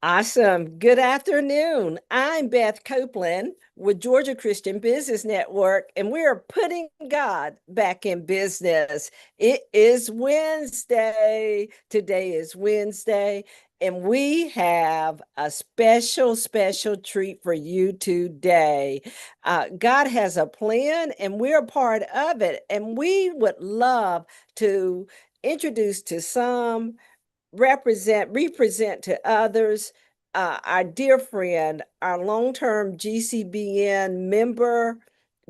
Awesome. Good afternoon. I'm Beth Copeland with Georgia Christian Business Network, and we are putting God back in business. It is Wednesday. Today is Wednesday, and we have a special treat for you today. God has a plan, and we're a part of it, and we would love to introduce to some represent to others. Our dear friend, our long-term GCBN member,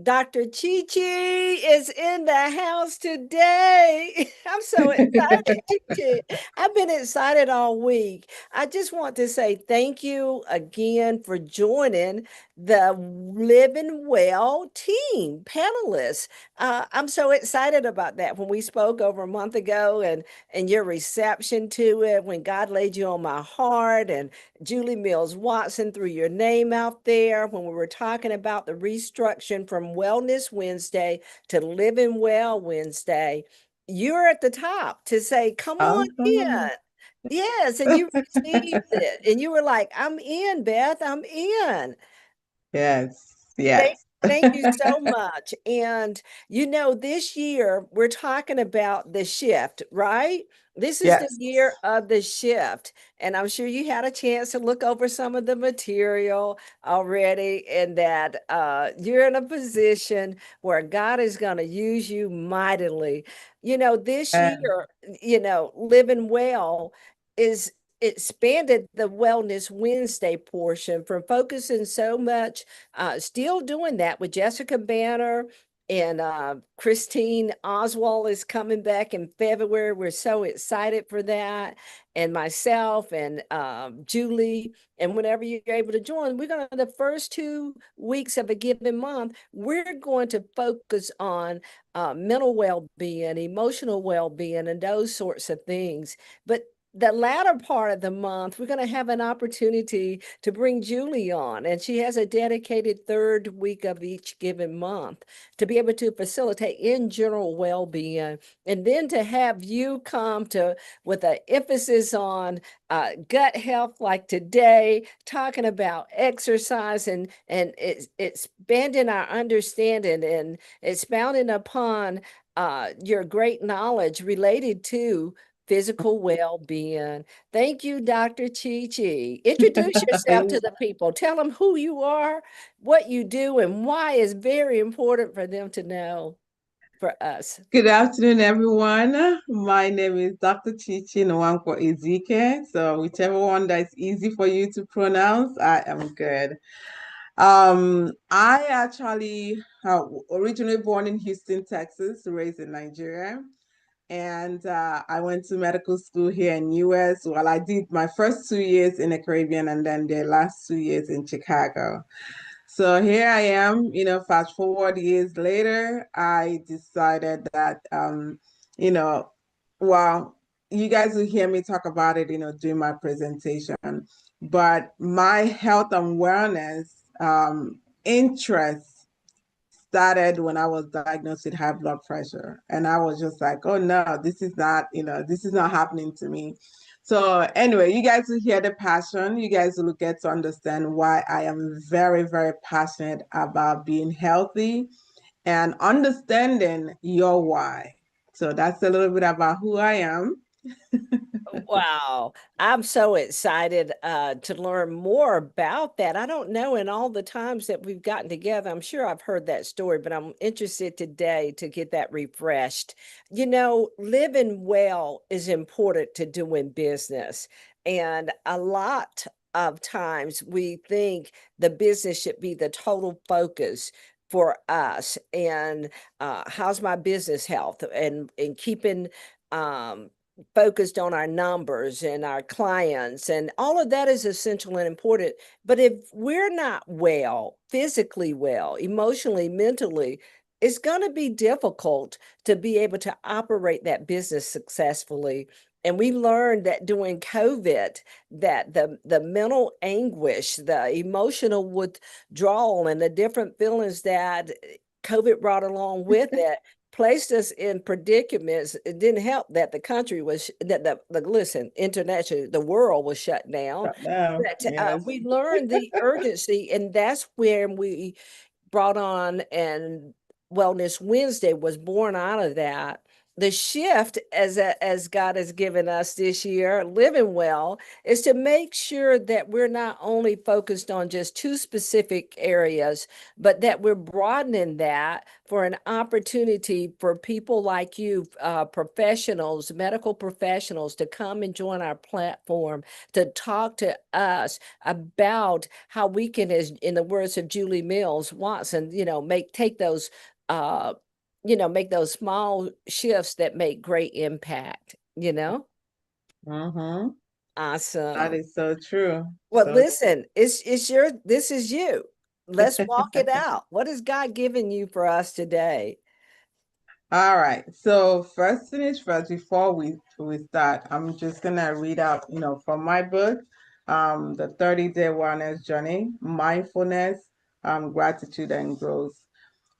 Dr. ChiChi is in the house today. I'm so excited, ChiChi. I've been excited all week. I just want to say thank you again for joining the Living Well team panelists. I'm so excited about that. When we spoke over a month ago, and your reception to it when God laid you on my heart, and Julie Mills Watson threw your name out there when we were talking about the restructuring from Wellness Wednesday to Living Well Wednesday. You're at the top to say, come on in. Awesome. Yes, and you received it. And you were like, I'm in, Beth, I'm in. Yes, Thank, yes. thank you so much. And this year we're talking about the shift, right? This is the Yes. year of the shift. And I'm sure you had a chance to look over some of the material already, and that you're in a position where God is going to use you mightily. This Uh, year, living well is expanded the Wellness Wednesday portion from focusing so much, still doing that with Jessica Banner, and Christine Oswald is coming back in February. We're so excited for that. And myself and Julie, and whenever you're able to join, we're going to, the first 2 weeks of a given month, we're going to focus on mental well-being, emotional well-being, and those sorts of things. But the latter part of the month, we're going to have an opportunity to bring Julie on, and she has a dedicated third week of each given month to be able to facilitate in general well-being, and then to have you come to with an emphasis on gut health, like today, talking about exercise, and it's expanding our understanding and expounding upon your great knowledge related to physical well-being. Thank you, Dr. ChiChi. Introduce yourself to the people. Tell them who you are, what you do, and why it's very important for them to know for us. Good afternoon, everyone. My name is Dr. ChiChi Nwankwo Ezike. So whichever one that's easy for you to pronounce, I am good. I actually originally born in Houston, Texas, raised in Nigeria. And I went to medical school here in US. Well, I did my first 2 years in the Caribbean and then the last 2 years in Chicago. So here I am, fast forward years later, I decided that, you know, well, you guys will hear me talk about it, during my presentation. But my health and wellness interest started when I was diagnosed with high blood pressure. And I was just like, oh no, this is not happening to me. So anyway, you guys will hear the passion. You guys will get to understand why I am very, very passionate about being healthy and understanding your why. So that's a little bit about who I am. Wow, I'm so excited to learn more about that. I don't know, in all the times that we've gotten together, I'm sure I've heard that story, but I'm interested today to get that refreshed. Living well is important to doing business. And a lot of times we think the business should be the total focus for us. And how's my business health, and keeping focused on our numbers and our clients, and all of that is essential and important. But if we're not well, physically well, emotionally, mentally, it's going to be difficult to be able to operate that business successfully. And we learned that during COVID, that the mental anguish, the emotional withdrawal, and the different feelings that COVID brought along with it placed us in predicaments. It didn't help that the country was that the listen, internationally, the world was shut down. Now, But yes. we learned the urgency, and that's where we brought on, and Wellness Wednesday was born out of that. The shift, as God has given us this year, living well, is to make sure that we're not only focused on just two specific areas, but that we're broadening that for an opportunity for people like you, professionals, medical professionals, to come and join our platform to talk to us about how we can, as in the words of Julie Mills Watson, take those make those small shifts that make great impact, Mm-hmm. That Awesome. is so true. Well, So listen, this is you. Let's walk it out. What has God given you for us today? all right. So first thing is first, before we start, I'm just gonna read out, from my book, the 30-day wellness journey, mindfulness, gratitude and growth.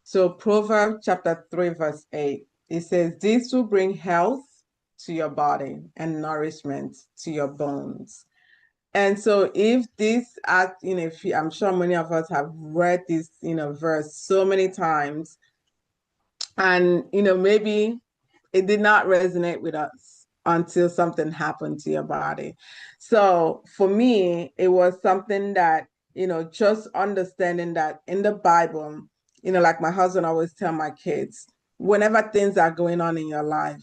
So Proverbs chapter 3, verse 8, it says, "This will bring health to your body and nourishment to your bones." And so if this if I'm sure many of us have read this, verse so many times, and maybe it did not resonate with us until something happened to your body. So for me, it was something that, just understanding that in the Bible, like my husband always tell my kids, whenever things are going on in your life,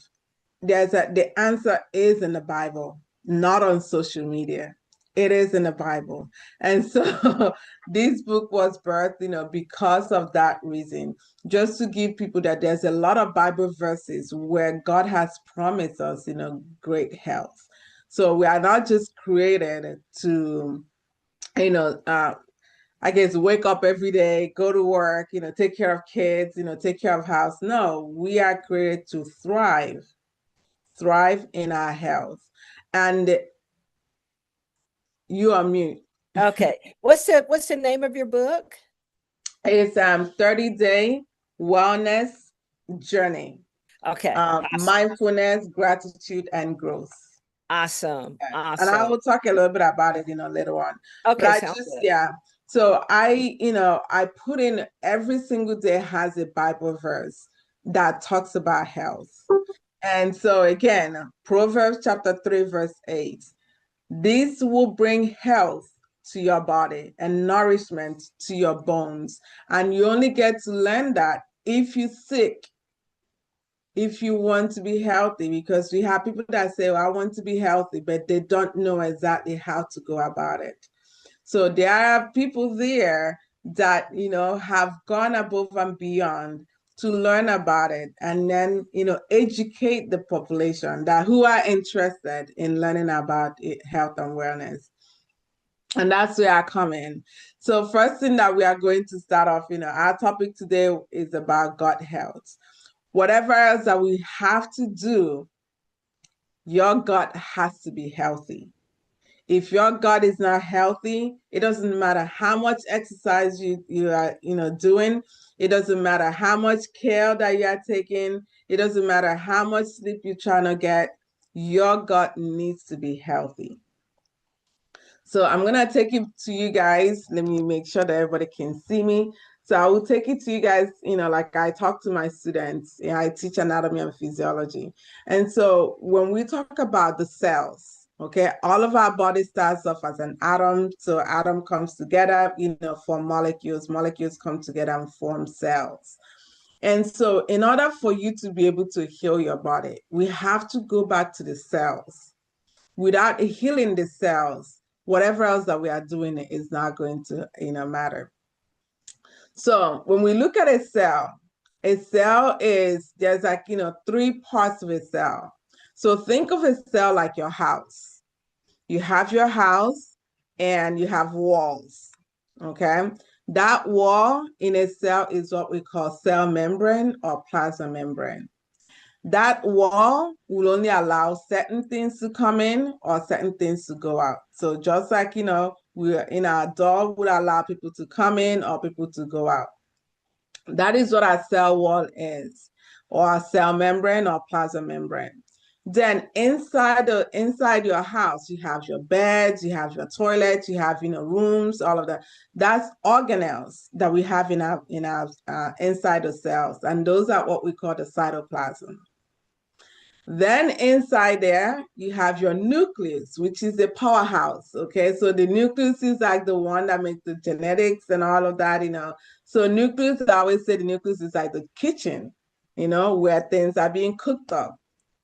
the answer is in the Bible, not on social media. It is in the Bible. And so this book was birthed, because of that reason, just to give people that there's a lot of Bible verses where God has promised us, great health. So we are not just created to, you know, uh, I guess wake up every day, go to work, take care of kids, take care of house. No, we are created to thrive in our health. And you are mute. Okay. What's the name of your book? It's 30-day wellness journey. Okay. Awesome. Mindfulness, gratitude, and growth. Awesome. Yeah. And I Awesome. will talk a little bit about it, later on. But Okay, I sounds just, good. yeah. So I put in every single day has a Bible verse that talks about health. And so again, Proverbs chapter 3, verse 8. This will bring health to your body and nourishment to your bones. And you only get to learn that if you seek, if you want to be healthy, because we have people that say, well, I want to be healthy, but they don't know exactly how to go about it. So there are people there that, have gone above and beyond to learn about it, and then, educate the population that who are interested in learning about health and wellness. And that's where I come in. So first thing that we are going to start off, our topic today is about gut health. Whatever else that we have to do, your gut has to be healthy. If your gut is not healthy, it doesn't matter how much exercise you are, doing. It doesn't matter how much care that you are taking. It doesn't matter how much sleep you're trying to get. Your gut needs to be healthy. So I'm gonna take it to you guys. Let me make sure that everybody can see me. So I will take it to you guys, like I talk to my students. I teach anatomy and physiology. And so when we talk about the cells, okay, all of our body starts off as an atom. So atom comes together, form molecules. Molecules come together and form cells. And so in order for you to be able to heal your body, we have to go back to the cells. Without healing the cells, whatever else that we are doing is not going to, matter. So when we look at a cell is, there's like, three parts of a cell. So think of a cell like your house. You have your house and you have walls, okay? That wall in a cell is what we call cell membrane or plasma membrane. That wall will only allow certain things to come in or certain things to go out. So just like, we're in our door would allow people to come in or people to go out. That is what our cell wall is. or a cell membrane or plasma membrane. Then inside your house, you have your beds, you have your toilets, you have rooms, all of that. That's organelles that we have in our inside the cells, and those are what we call the cytoplasm. Then inside there, you have your nucleus, which is the powerhouse. Okay, so the nucleus is like the one that makes the genetics and all of that. So nucleus, I always say the nucleus is like the kitchen, where things are being cooked up.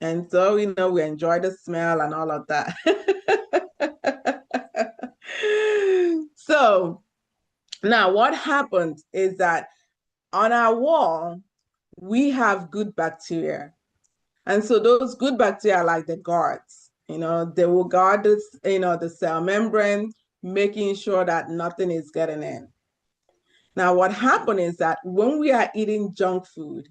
And so, we enjoy the smell and all of that. So now what happens is that on our wall, we have good bacteria. And so those good bacteria are like the guards. They will guard this, the cell membrane, making sure that nothing is getting in. Now, what happens is that when we are eating junk food,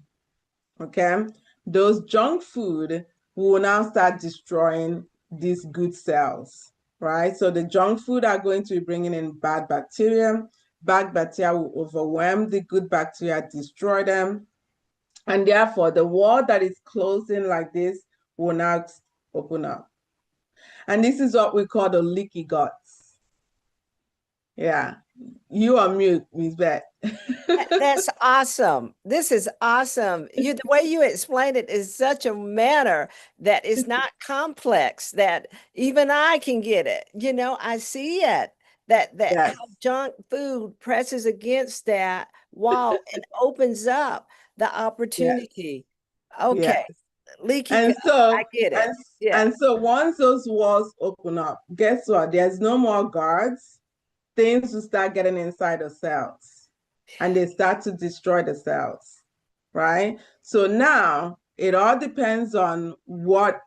okay, those junk food will now start destroying these good cells, right? So the junk food are going to be bringing in bad bacteria. Bad bacteria will overwhelm the good bacteria, destroy them. And therefore, the wall that is closing like this will now open up. And this is what we call the leaky guts. Yeah. You are mute, Ms. Beth. That's awesome. This is awesome. The way you explain it is such a manner that is not complex, that even I can get it. I see it. That Yes. how junk food presses against that wall and opens up the Yes. opportunity. Okay. Yes. Leaky And gut. I so, get it. and, Yeah. and so once those walls open up, guess what? There's no more guards. Things will start getting inside the cells and they start to destroy the cells, right? So now it all depends on what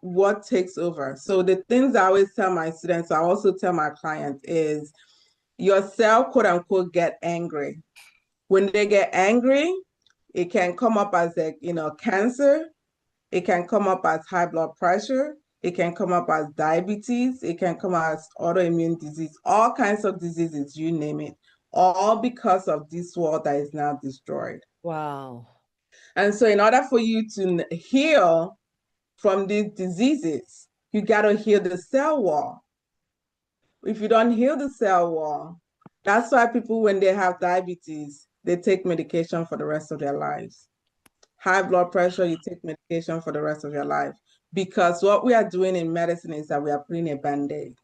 takes over. So the things I always tell my students, I also tell my clients is your cell, quote unquote, get angry. When they get angry, it can come up as cancer. It can come up as high blood pressure. It can come up as diabetes. It can come as autoimmune disease, all kinds of diseases, you name it, all because of this wall that is now destroyed. Wow. And so in order for you to heal from these diseases, you got to heal the cell wall. If you don't heal the cell wall, that's why people, when they have diabetes, they take medication for the rest of their lives. High blood pressure, you take medication for the rest of your life. Because what we are doing in medicine is that we are putting a band-aid.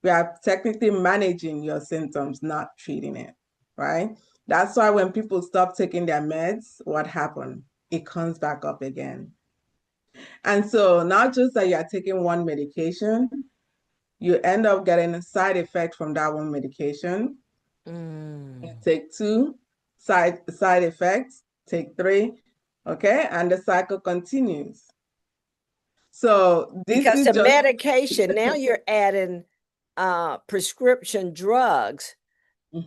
We are technically managing your symptoms, not treating it, right? That's why when people stop taking their meds, what happened? It comes back up again. And so not just that you are taking one medication, you end up getting a side effect from that one medication. You take two side effects, take three, okay? And the cycle continues. So this Because is the just medication, now you're adding prescription drugs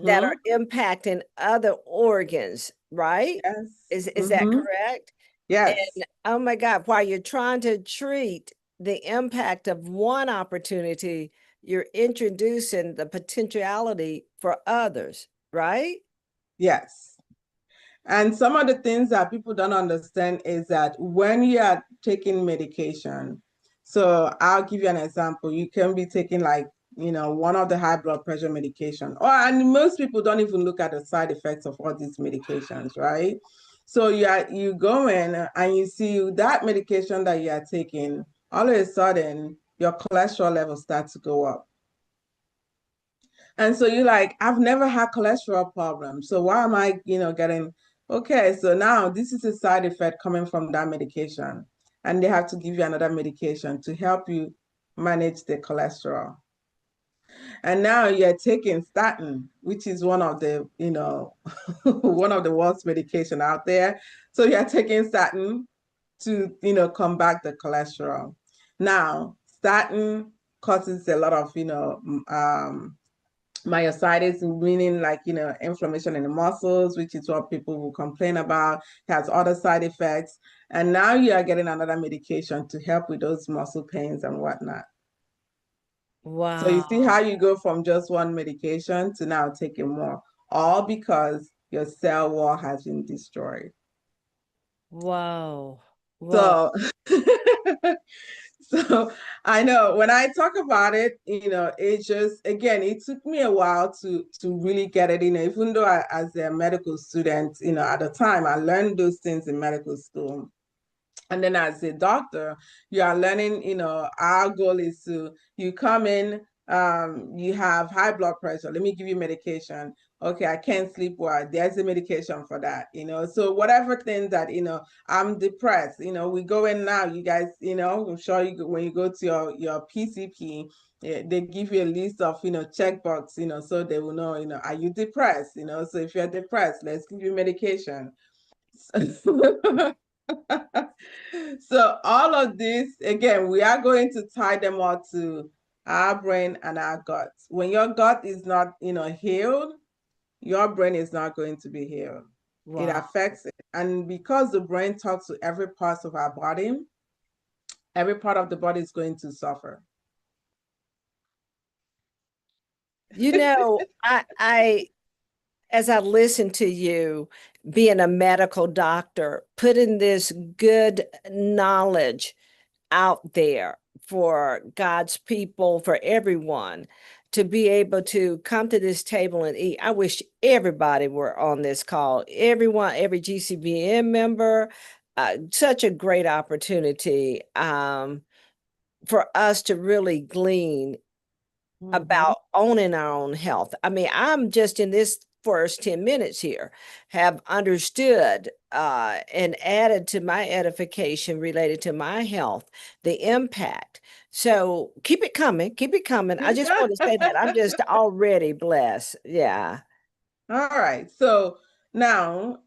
that are impacting other organs, right? Yes. Is that correct? Yes. And oh my God, while you're trying to treat the impact of one opportunity, you're introducing the potentiality for others, right? Yes. And some of the things that people don't understand is that when you are taking medication, so I'll give you an example. You can be taking one of the high blood pressure medication, and most people don't even look at the side effects of all these medications, right? So you go in and you see that medication that you are taking, all of a sudden your cholesterol levels start to go up. And so you're like, I've never had cholesterol problems. So why am I, getting, okay, so now this is a side effect coming from that medication. And they have to give you another medication to help you manage the cholesterol. And now you're taking statin, which is one of the, one of the worst medication out there. So you're taking statin to, combat the cholesterol. Now, statin causes a lot of, myositis, meaning inflammation in the muscles, which is what people will complain about. It has other side effects. And now you are getting another medication to help with those muscle pains and whatnot. So you see Wow. how you go from just one medication to now taking more, all because your cell wall has been destroyed. Wow. Wow. So, so I know when I talk about it, it just, again, it took me a while to really get it in. Even though as a medical student, at the time I learned those things in medical school. And then as a doctor, you are learning, our goal is you come in, you have high blood pressure. Let me give you medication. Okay, I can't sleep well. There's a medication for that, So whatever thing that, I'm depressed, we go in now, you guys, I'm sure when you go to your PCP, they give you a list of, checkbox, so they will know, are you depressed? So if you're depressed, let's give you medication. So all of this, again, we are going to tie them all to our brain and our gut. When your gut is not, healed, your brain is not going to be healed. It Wow. affects it. And because the brain talks to every part of our body, every part of the body is going to suffer. I as I listen to you being a medical doctor, putting this good knowledge out there for God's people, for everyone to be able to come to this table and eat. I wish everybody were on this call, everyone, every GCBN member. Such a great opportunity for us to really glean Mm-hmm. about owning our own health. I mean, I'm just in this first 10 minutes here have understood and added to my edification related to my health, the impact. So keep it coming, keep it coming. I just want to say that I'm just already blessed. Yeah. All right. So now,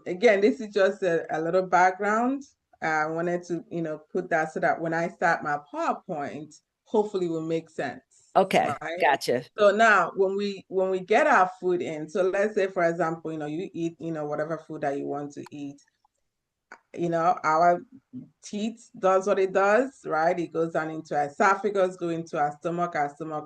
again, this is just a little background. I wanted to, put that so that when I start my PowerPoint, hopefully will make sense, Okay. right? Gotcha. So now when we get our food in, so let's say for example, you eat, whatever food that you want to eat, our teeth does what it does, right? It goes down into our esophagus, go into our stomach,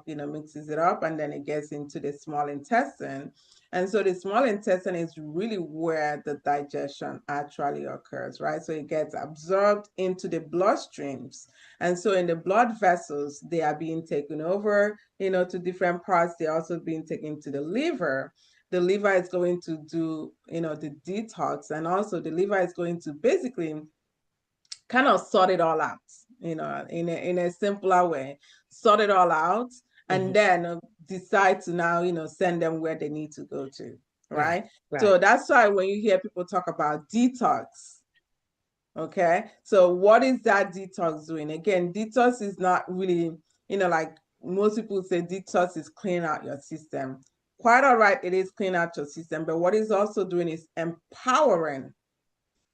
mixes it up, and then it gets into the small intestine. And so the small intestine is really where the digestion actually occurs, right? So it gets absorbed into the bloodstreams. And so in the blood vessels, they are being taken over, to different parts. They're also being taken to the liver. The liver is going to do, the detox, and also the liver is going to basically kind of sort it all out, in a simpler way, sort it all out, and Mhm. then decide to now, send them where they need to go to, Right. right? Right. So that's why when you hear people talk about detox, okay, so what is that detox doing? Again, detox is not really, like most people say detox is clean out your system. Quite all right, it is clean out your system, but what it's also doing is empowering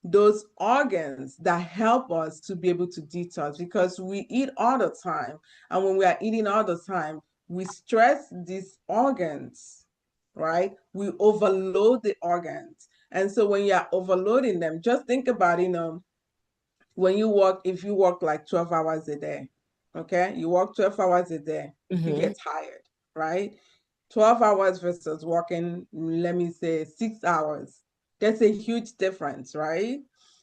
those organs that help us to be able to detox, because we eat all the time. And when we are eating all the time, we stress these organs, right? We overload the organs. And so when you're overloading them, just think about, when you work, if you work like 12 hours a day, okay? You work 12 hours a day, you Hmm. get tired, right? 12 hours versus working, let me say, 6 hours. That's a huge difference, right?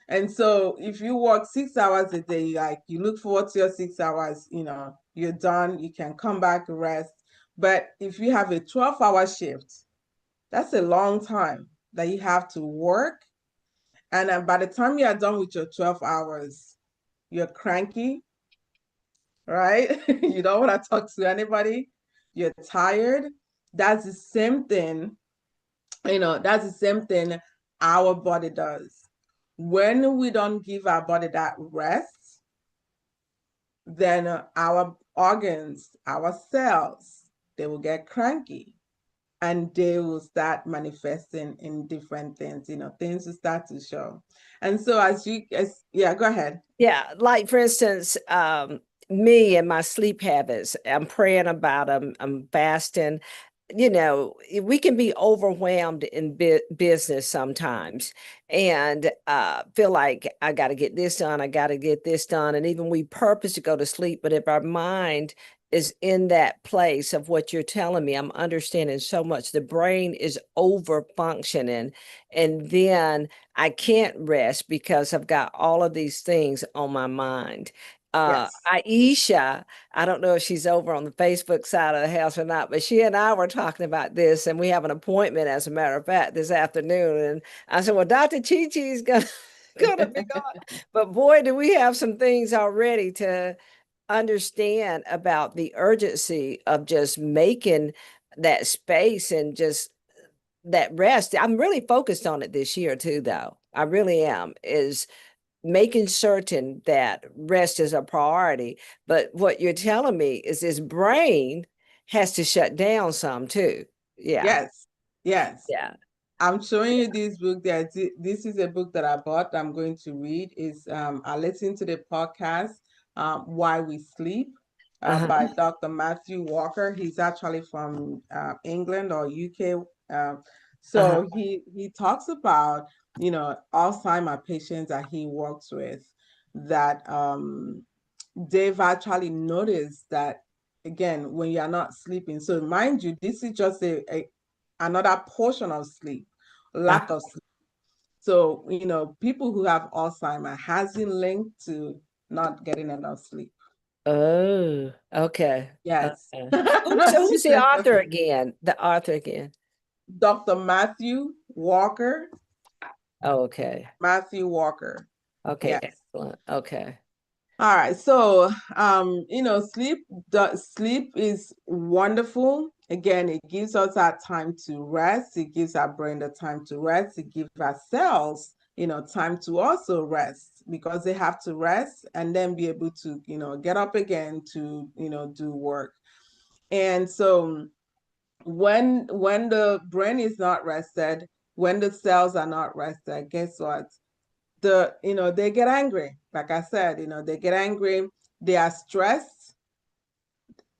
And so if you work 6 hours a day, like you look forward to your 6 hours, you're done, you can come back, rest. But if you have a 12-hour shift, that's a long time that you have to work. And by the time you are done with your 12 hours, you're cranky, right? You don't want to talk to anybody. You're tired. That's the same thing, that's the same thing our body does. When we don't give our body that rest, then our organs, our cells, they will get cranky, and they will start manifesting in different things, things will start to show. And so yeah, go ahead. Yeah, like for instance, me and my sleep habits, I'm praying about them, I'm fasting. We can be overwhelmed in business sometimes and feel like I got to get this done, I got to get this done. And even we purpose to go to sleep, but if our mind is in that place of what you're telling me. I'm understanding so much. The brain is over functioning, and then I can't rest because I've got all of these things on my mind. Yes. Aisha, I don't know if she's over on the Facebook side of the house or not, but she and I were talking about this, and we have an appointment, as a matter of fact, this afternoon. And I said, well, Dr. ChiChi is gonna be gone. But boy, do we have some things already to understand about the urgency of just making that space and just that rest. I'm really focused on it this year too, though. I really am, is making certain that rest is a priority. But what you're telling me is this brain has to shut down some too. Yeah. Yes. Yes. Yeah. I'm showing you this book there. This is a book that I bought. I'm going to read. Is I listened to the podcast, Why We Sleep, by Uh-huh. Dr. Matthew Walker. He's actually from England or UK. Uh-huh. So he talks about, Alzheimer patients that he works with, that they've actually noticed that, again, when you're not sleeping. So mind you, this is just another portion of sleep, Uh-huh. lack of sleep. So, people who have Alzheimer has been linked to not getting enough sleep. Oh, okay. Yes. Okay. Who's the author again? The author again. Dr. Matthew Walker. Oh, okay. Matthew Walker. Okay, Yes. excellent. Okay. All right. So, sleep is wonderful. Again, it gives us that time to rest. It gives our brain the time to rest. It gives our cells, time to also rest, because they have to rest and then be able to, get up again to, do work. And so when the brain is not rested, when the cells are not rested, guess what? They get angry. Like I said, they get angry, they are stressed.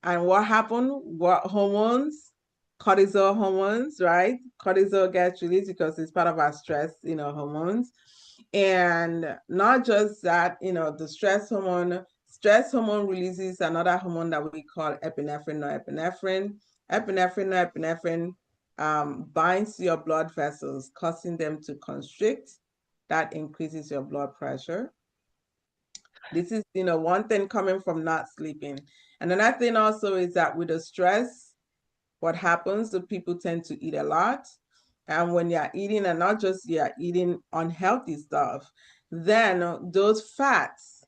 And what happened? What hormones? Cortisol hormones, right? Cortisol gets released because it's part of our stress, hormones. And not just that, the stress hormone releases another hormone that we call epinephrine, norepinephrine. Epinephrine, norepinephrine binds to your blood vessels, causing them to constrict. That increases your blood pressure. This is, one thing coming from not sleeping. And another thing also is that with the stress, what happens, the people tend to eat a lot. And when you're eating, and not just you're eating unhealthy stuff, then those fats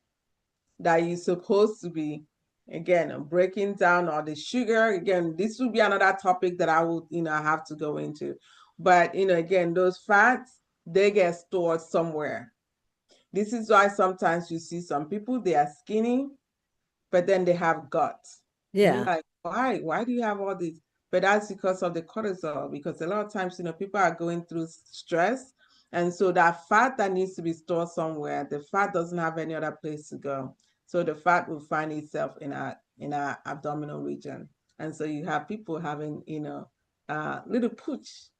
that you're supposed to be, again, breaking down, all the sugar, again, this will be another topic that I will, have to go into. But, again, those fats, they get stored somewhere. This is why sometimes you see some people, they are skinny, but then they have guts. And you're Yeah. like, why? Why do you have all this? But that's because of the cortisol, because a lot of times, people are going through stress. And so that fat that needs to be stored somewhere, the fat doesn't have any other place to go. So the fat will find itself in our abdominal region. And so you have people having, little pooch.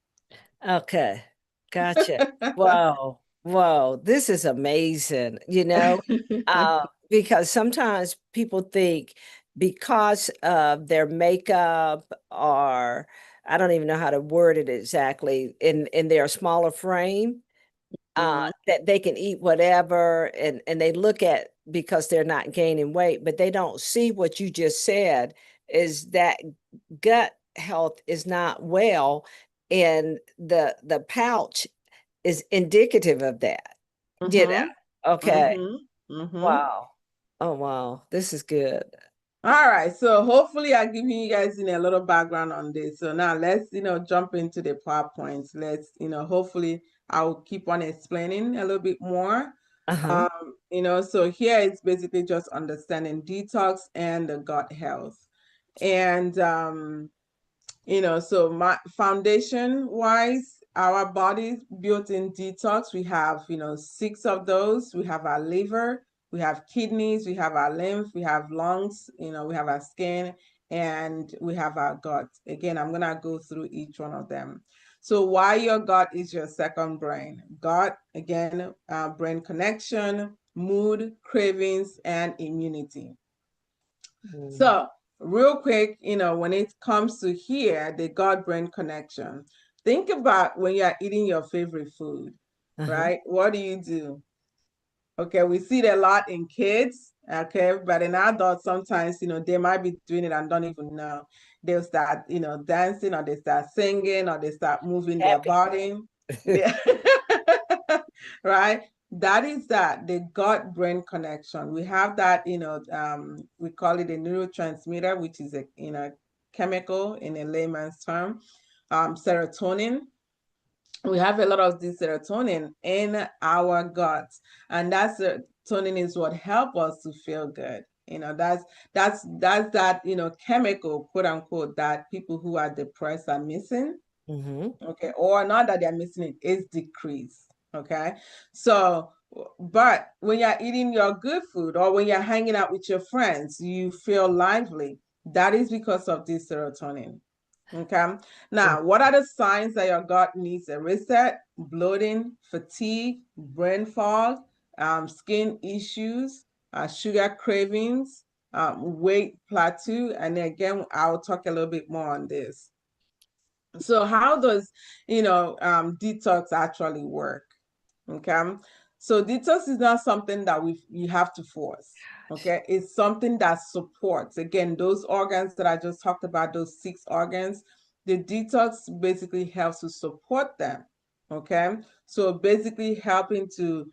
Okay. Gotcha. Wow. Whoa. This is amazing, because sometimes people think because of their makeup, or I don't even know how to word it exactly, in their smaller frame, Mhm. that they can eat whatever, and they look at, because they're not gaining weight, but they don't see what you just said, is that gut health is not well, and the pouch is indicative of that. You know? Mhm. Okay. Mhm. Mhm. Wow. Oh wow. This is good. All right, so hopefully I've given you guys a little background on this. So now let's jump into the PowerPoints. Let's hopefully I'll keep on explaining a little bit more. Uh-huh. So here it's basically just understanding detox and the gut health. And so my foundation wise, our body built in detox, we have, 6 of those. We have our liver, we have kidneys, we have our lymph, we have lungs, we have our skin, and we have our gut. Again, I'm gonna go through each one of them. So why your gut is your second brain. Gut, again, brain connection, mood, cravings, and immunity. Mm. So real quick, when it comes to here, the God-brain connection, think about when you're eating your favorite food, Uh-huh. right? What do you do? Okay, we see it a lot in kids, okay, but in adults, sometimes, they might be doing it and don't even know. They'll start, dancing, or they start singing, or they start moving their Happy. body. Yeah. Right? That is the gut-brain connection. We have that, we call it a neurotransmitter, which is a, chemical in a layman's term, serotonin. We have a lot of this serotonin in our guts, and that serotonin is what helps us to feel good. That's that, chemical, quote unquote, that people who are depressed are missing. Mm-hmm. Okay, or not that they're missing, it is decreased. Okay, so but when you're eating your good food, or when you're hanging out with your friends, you feel lively. That is because of this serotonin. Okay. Now, what are the signs that your gut needs a reset? Bloating, fatigue, brain fog, skin issues, sugar cravings, weight plateau. And again, I'll talk a little bit more on this. So how does, detox actually work? Okay. So detox is not something that you have to force. Okay. It's something that supports, again, those organs that I just talked about, those 6 organs. The detox basically helps to support them. Okay. So basically helping to,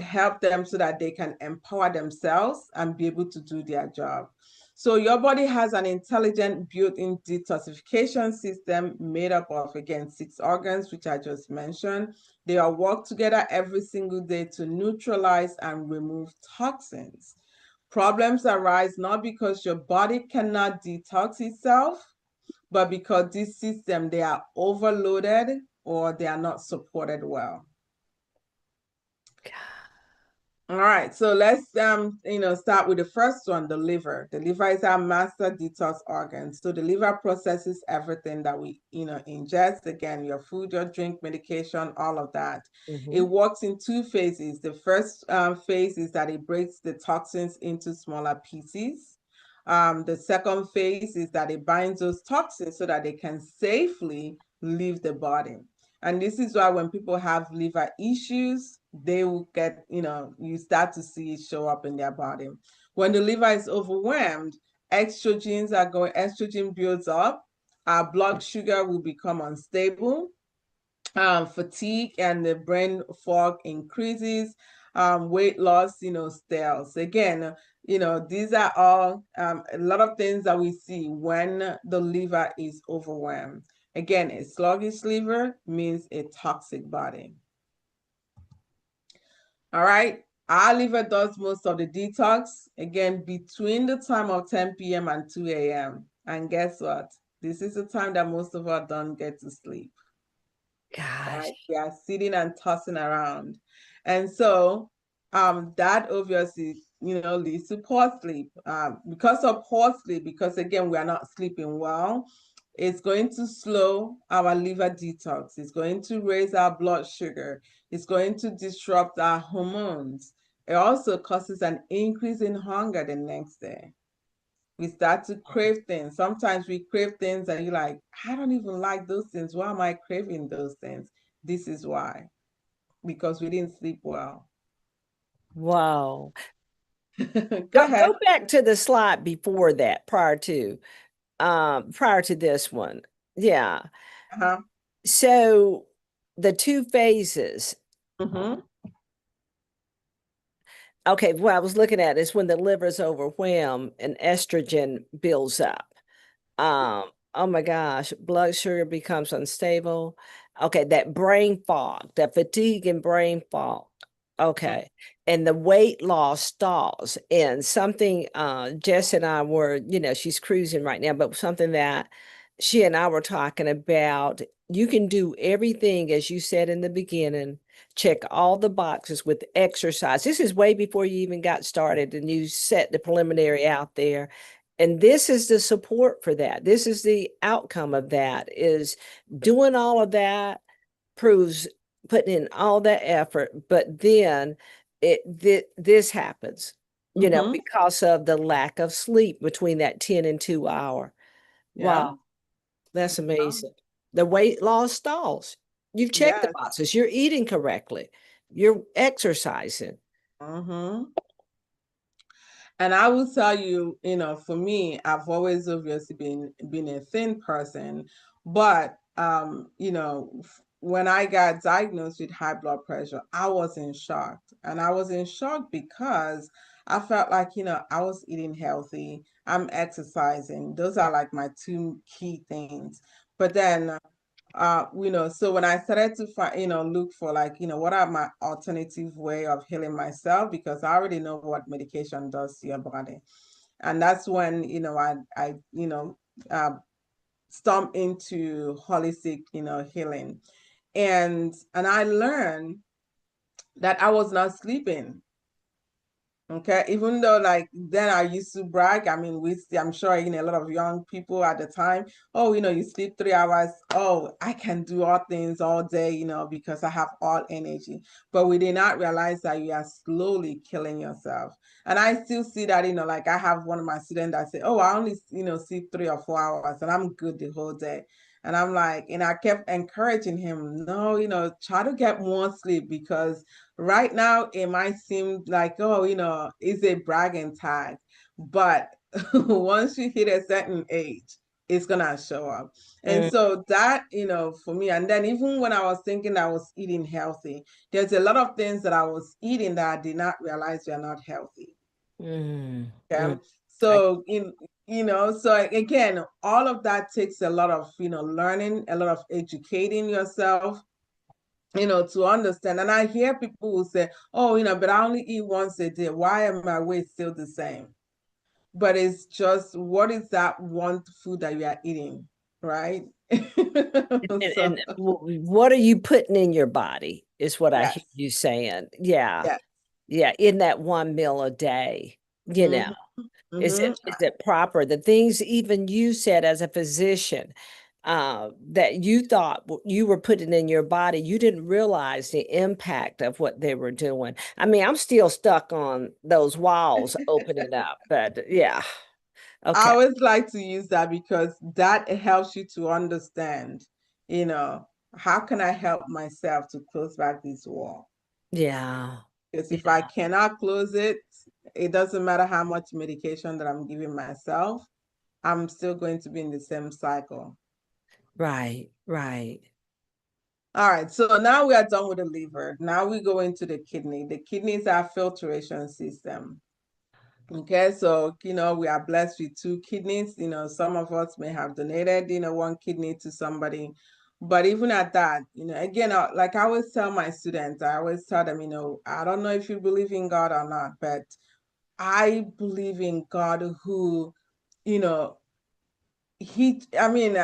help them so that they can empower themselves and be able to do their job. So your body has an intelligent built-in detoxification system made up of, again, 6 organs, which I just mentioned. They all work together every single day to neutralize and remove toxins. Problems arise not because your body cannot detox itself, but because this system, they are overloaded or they are not supported well. All right, so let's start with the first one, the liver. The liver is our master detox organ. So the liver processes everything that we ingest. Again, your food, your drink, medication, all of that. It Mm-hmm. works in 2 phases. The first phase is that it breaks the toxins into smaller pieces. The second phase is that it binds those toxins so that they can safely leave the body. And this is why when people have liver issues, they will get, you start to see it show up in their body. When the liver is overwhelmed, estrogen builds up, our blood sugar will become unstable, fatigue and the brain fog increases, weight loss, stalls. Again, these are all a lot of things that we see when the liver is overwhelmed. Again, a sluggish liver means a toxic body. All right. Our liver does most of the detox, again, between the time of 10 p.m. and 2 a.m. And guess what? This is the time that most of us don't get to sleep. Gosh. Right? They are sitting and tossing around. And so that obviously, leads to poor sleep. Because of poor sleep, because again, we are not sleeping well, it's going to slow our liver detox. It's going to raise our blood sugar. It's going to disrupt our hormones. It also causes an increase in hunger the next day. We start to crave things. Sometimes we crave things and you're like, I don't even like those things. Why am I craving those things? This is why, because we didn't sleep well. Wow. Go Go ahead. back to the slide before that, prior to this one. Yeah. Uh-huh. So the 2 phases. Mm-hmm. Okay, what I was looking at is when the liver's overwhelmed and estrogen builds up. Oh my gosh, blood sugar becomes unstable. Okay, that brain fog, that fatigue and brain fog. Okay. And the weight loss stalls. And something Jess and I were, she's cruising right now, but something that she and I were talking about, you can do everything as you said in the beginning, check all the boxes with exercise. This is way before you even got started and you set the preliminary out there. And this is the support for that. This is the outcome of that is doing all of that proves putting in all that effort, but then this happens. Mm-hmm. because of the lack of sleep between that 10 and 2 hour. Yeah. Wow, that's Oh, amazing. The weight loss stalls. You've checked the yes. boxes. You're eating correctly. You're exercising. Mm-hmm. And I will tell you, for me, I've always obviously been a thin person, but when I got diagnosed with high blood pressure, I was in shock. And I was in shock because I felt like, I was eating healthy, I'm exercising. Those are like my two key things. But then so when I started to find, look for like, what are my alternative way of healing myself, because I already know what medication does to your body. And that's when, uh, stump into holistic, healing. And I learned that I was not sleeping. Okay, even though like then I used to brag, I mean, I'm sure a lot of young people at the time, oh, you sleep 3 hours. Oh, I can do all things all day, because I have all energy. But we did not realize that you are slowly killing yourself. And I still see that, like I have one of my students that say, oh, I only, sleep 3 or 4 hours and I'm good the whole day. And I'm like, and I kept encouraging him, no, try to get more sleep, because right now it might seem like, oh, it's a bragging tag, but once you hit a certain age, it's gonna show up. And Mm, so that, for me, and then even when I was thinking I was eating healthy, there's a lot of things that I was eating that I did not realize were not healthy. mm, mm. Okay. I, So so again, all of that takes a lot of, learning, a lot of educating yourself, to understand. And I hear people who say, oh, but I only eat once a day. Why am my weight still the same? But it's just, what is that one food that you are eating, right? So, and what are you putting in your body is what I yes, hear you saying. Yeah. yes. Yeah. In that one meal a day, you know. Mm-hmm, Is mm-hmm. it proper? The things even you said as a physician that you thought you were putting in your body, you didn't realize the impact of what they were doing. I mean, I'm still stuck on those walls opening up, but yeah, I okay, always like to use that because that helps you to understand, you know, how can I help myself to close back this wall? yeah, Because if I yeah, cannot close it, it doesn't matter how much medication that I'm giving myself, I'm still going to be in the same cycle. right, right. All right, so now we are done with the liver. Now we go into the kidney. The kidney is our filtration system. Okay, so we are blessed with two kidneys. Some of us may have donated, one kidney to somebody. But even at that, again, like I always tell my students, I always tell them, I don't know if you believe in God or not, but I believe in God who, you know, I mean,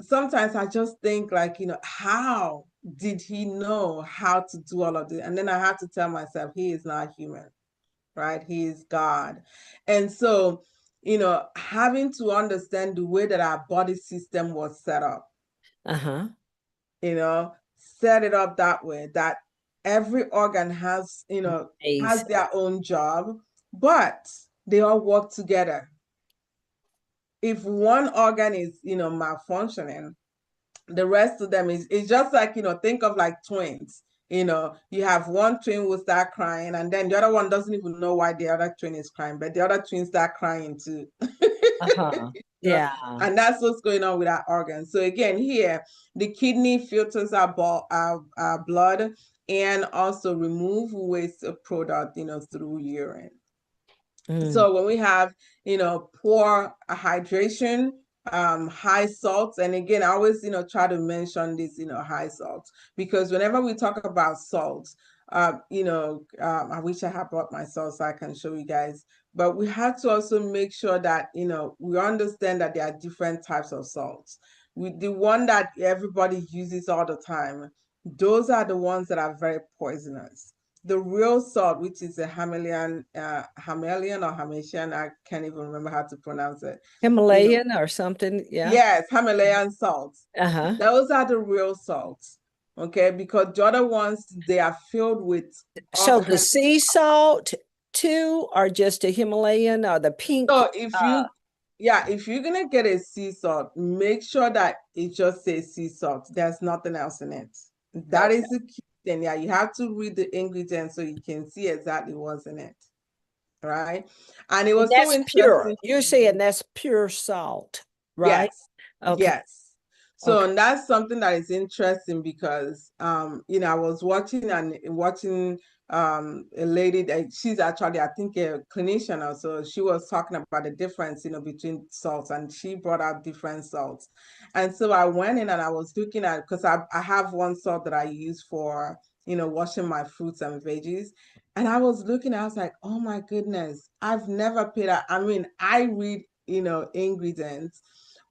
sometimes I just think like, how did he know how to do all of this? And then I have to tell myself, he is not human, right? He is God. And so, having to understand the way that our body system was set up, Uh-huh. set it up that way that every organ has Amazing. their own job, but they all work together. If one organ is, malfunctioning, the rest of them is it's just like, think of like twins. You have one twin will start crying, and then the other one doesn't even know why the other twin is crying, but the other twin start crying too. Uh-huh. know, Yeah. and that's what's going on with our organs. So again, here the kidney filters our blood and also remove waste product, through urine. Mm. So when we have, poor hydration, high salts, and again, I always, try to mention this, high salts, because whenever we talk about salts, I wish I had brought my salt so I can show you guys, but we have to also make sure that, we understand that there are different types of salts. The one that everybody uses all the time, those are the ones that are very poisonous. The real salt, which is a Himalayan or Haitian, I can't even remember how to pronounce it. You know, Himalayan or something. Yeah. yes, Himalayan salts. Uh-huh. Those are the real salts, okay? Because the other ones, they are filled with all So the kinds. sea salt too, or just a Himalayan or the pink? So if you're gonna get a sea salt, make sure that it just says sea salt. There's nothing else in it. That Okay. is the key thing. Yeah, you have to read the ingredients so you can see exactly what's in it. Right. And it And was so that's pure. interesting to You're me. saying that's pure salt, right? Yes, Okay. yes. So Okay. and that's something that is interesting because I was watching a lady that she's actually I think a clinician also. She was talking about the difference, between salts, and she brought out different salts. And so I went in and I was looking at because I have one salt that I use for, washing my fruits and veggies. And I was looking, I was like, oh my goodness, I've never paid that. I mean, I read, ingredients,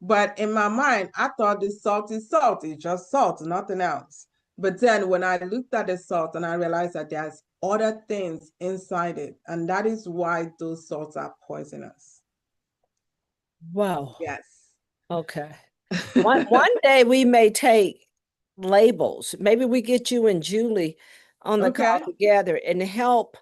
but in my mind, I thought this salt is salt. It's just salt, nothing else. But then when I looked at the salt and I realized that there's other things inside it, and that is why those salts are poisonous. Wow. Yes. Okay. One day we may take labels. Maybe we get you and Julie on the call Okay. together and help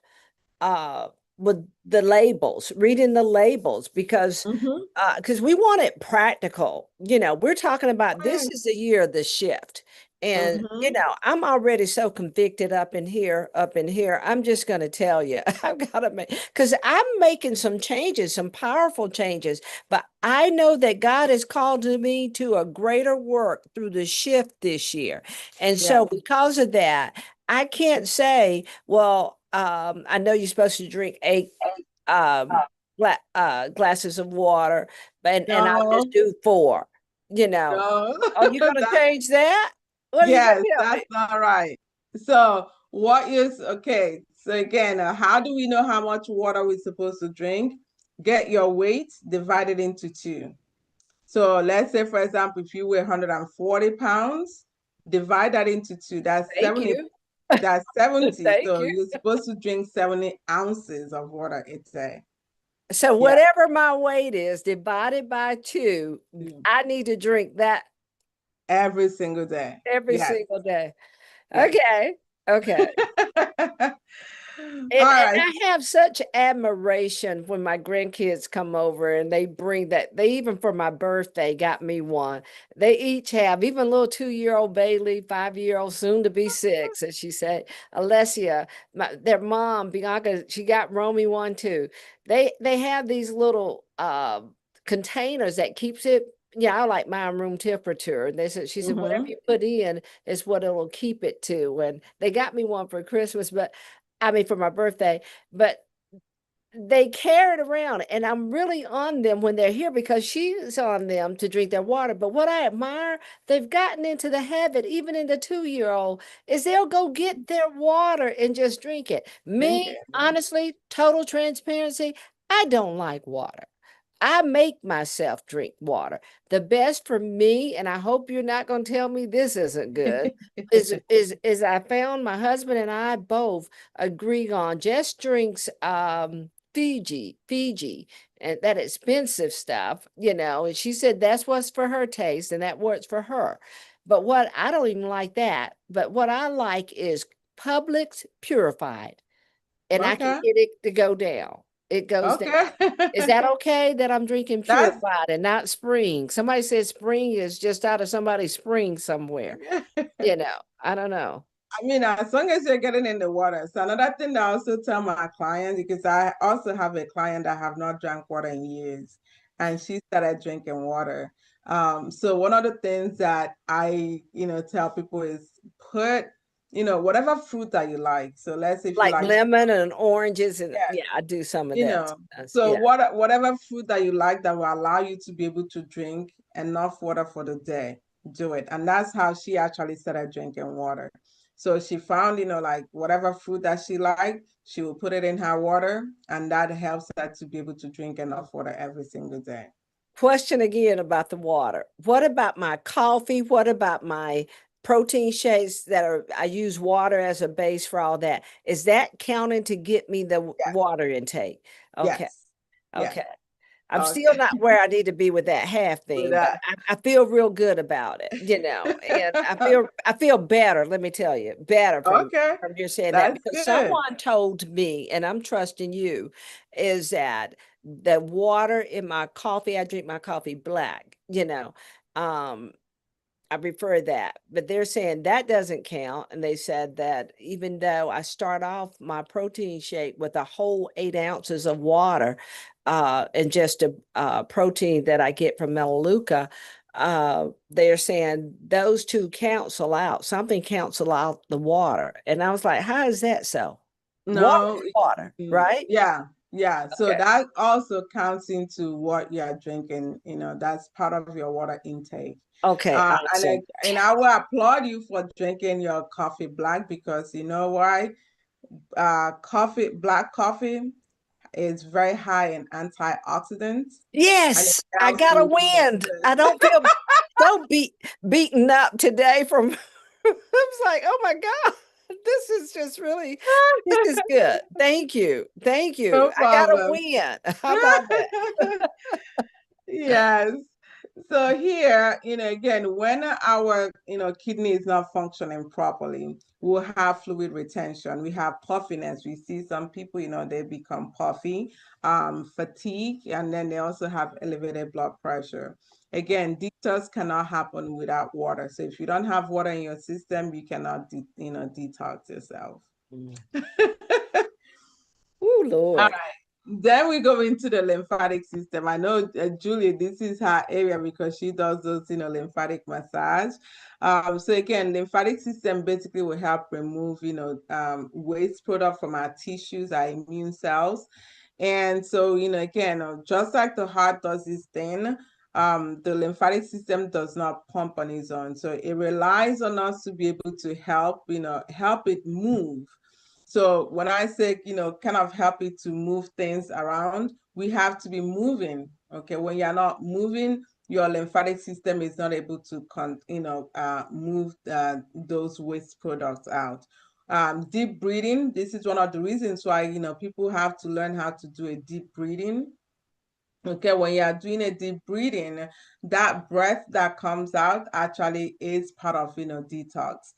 uh with the labels, reading the labels, Mm-hmm. because we want it practical. We're talking about this Right. is the year of the shift. And Mm-hmm. I'm already so convicted up in here, up in here. I'm just going to tell you, I've got to make, because I'm making some changes, some powerful changes, but I know that God has called to me to a greater work through the shift this year. And so Yes. because of that, I can't say, well, I know you're supposed to drink 8 um glasses of water, and I'll No, just do 4. You know, no. are you going to That's change that? What are you going yes, to tell that's me? not right. So what is okay? So again, how do we know how much water we're supposed to drink? Get your weight divided into two. So let's say, for example, if you weigh 140 pounds, divide that into two. That's Thank 70. you. That's 70. Thank So you. you're supposed to drink 70 ounces of water each day. So Yeah. whatever my weight is divided by 2, Mm. I need to drink that Every single day. every Yes. single day. Yes. Okay. Okay. All And right. I have such admiration when my grandkids come over and they bring that. They even for my birthday got me one. They each have, even little 2-year-old Bailey, 5-year-old, soon to be 6, as she said. Alessia, their mom, Bianca, she got Romy one too. They have these little containers that keeps it. Yeah, I like mine room temperature. And she said, whatever Mm-hmm. you put in is what it'll keep it to. And they got me one for Christmas, but I mean, for my birthday, but they carry it around, and I'm really on them when they're here because she's on them to drink their water. But what I admire, they've gotten into the habit, even in the 2-year-old, is they'll go get their water and just drink it. Drink Me, it. honestly, total transparency, I don't like water. I make myself drink water. The best for me, and I hope you're not going to tell me this isn't good, is I found my husband and I both agree on just drinks Fiji, and that expensive stuff, and she said that's what's for her taste and that works for her. But what I don't even like that, but what I like is Publix purified, and I can Okay. get it to go down. It goes down. Okay. Is that okay that I'm drinking That's purified and not spring? Somebody said spring is just out of somebody's spring somewhere. I don't know. I mean, as long as you're getting in the water. So another thing that I also tell my clients, because I also have a client that have not drank water in years, and she started drinking water. So one of the things that I, tell people is put, whatever fruit that you like. So let's say if you Like like, lemon and oranges, and yes, yeah, I do some of that sometimes. so Yeah. whatever fruit that you like that will allow you to be able to drink enough water for the day, do it. And that's how she actually started drinking water. So she found, like whatever fruit that she liked, she will put it in her water, and that helps her to be able to drink enough water every single day. Question again about the water. What about my coffee? What about my protein shakes I use water as a base for all that? Is that counting to get me the Yes, water intake? Okay. yes, yes. Okay. I'm still Okay. not where I need to be with that half With thing, but that. I feel real good about it, and I feel better, let me tell you, better Okay, from you saying that, that's because good. someone told me, and I'm trusting you, is that the water in my coffee, I drink my coffee black, um, I prefer that, but they're saying that doesn't count. And they said that even though I start off my protein shake with a whole 8 ounces of water, and just a protein that I get from Melaleuca, they're saying those two cancel out. Something cancel out the water. And I was like, how is that so? Water No, is water, right? yeah, yeah. So Okay. that also counts into what you are drinking. That's part of your water intake. Okay, awesome. And I will applaud you for drinking your coffee black, because you know why? Black coffee is very high in antioxidants, and it Yes, I helps got a with win. I don't feel so beaten up today from I was like, oh my God, this is just really, this is good. Thank you. Thank you. no I got a problem. win. How about that? Yes. So here, again, when our, kidney is not functioning properly, we'll have fluid retention. We have puffiness. We see some people, they become puffy, fatigue, and then they also have elevated blood pressure. Again, detox cannot happen without water. So if you don't have water in your system, you cannot, detox yourself. Mm. Oh, All Lord. right. Then we go into the lymphatic system. I know Julie, this is her area because she does those, lymphatic massage. So again, lymphatic system basically will help remove, waste product from our tissues, our immune cells. And so, again, just like the heart does this thing, the lymphatic system does not pump on its own. So it relies on us to be able to help, help it move. So when I say, kind of help it to move things around, we have to be moving. Okay. When you're not moving, your lymphatic system is not able to, move those waste products out. Deep breathing. This is one of the reasons why, people have to learn how to do a deep breathing. Okay, when you are doing a deep breathing, that breath that comes out actually is part of, detox.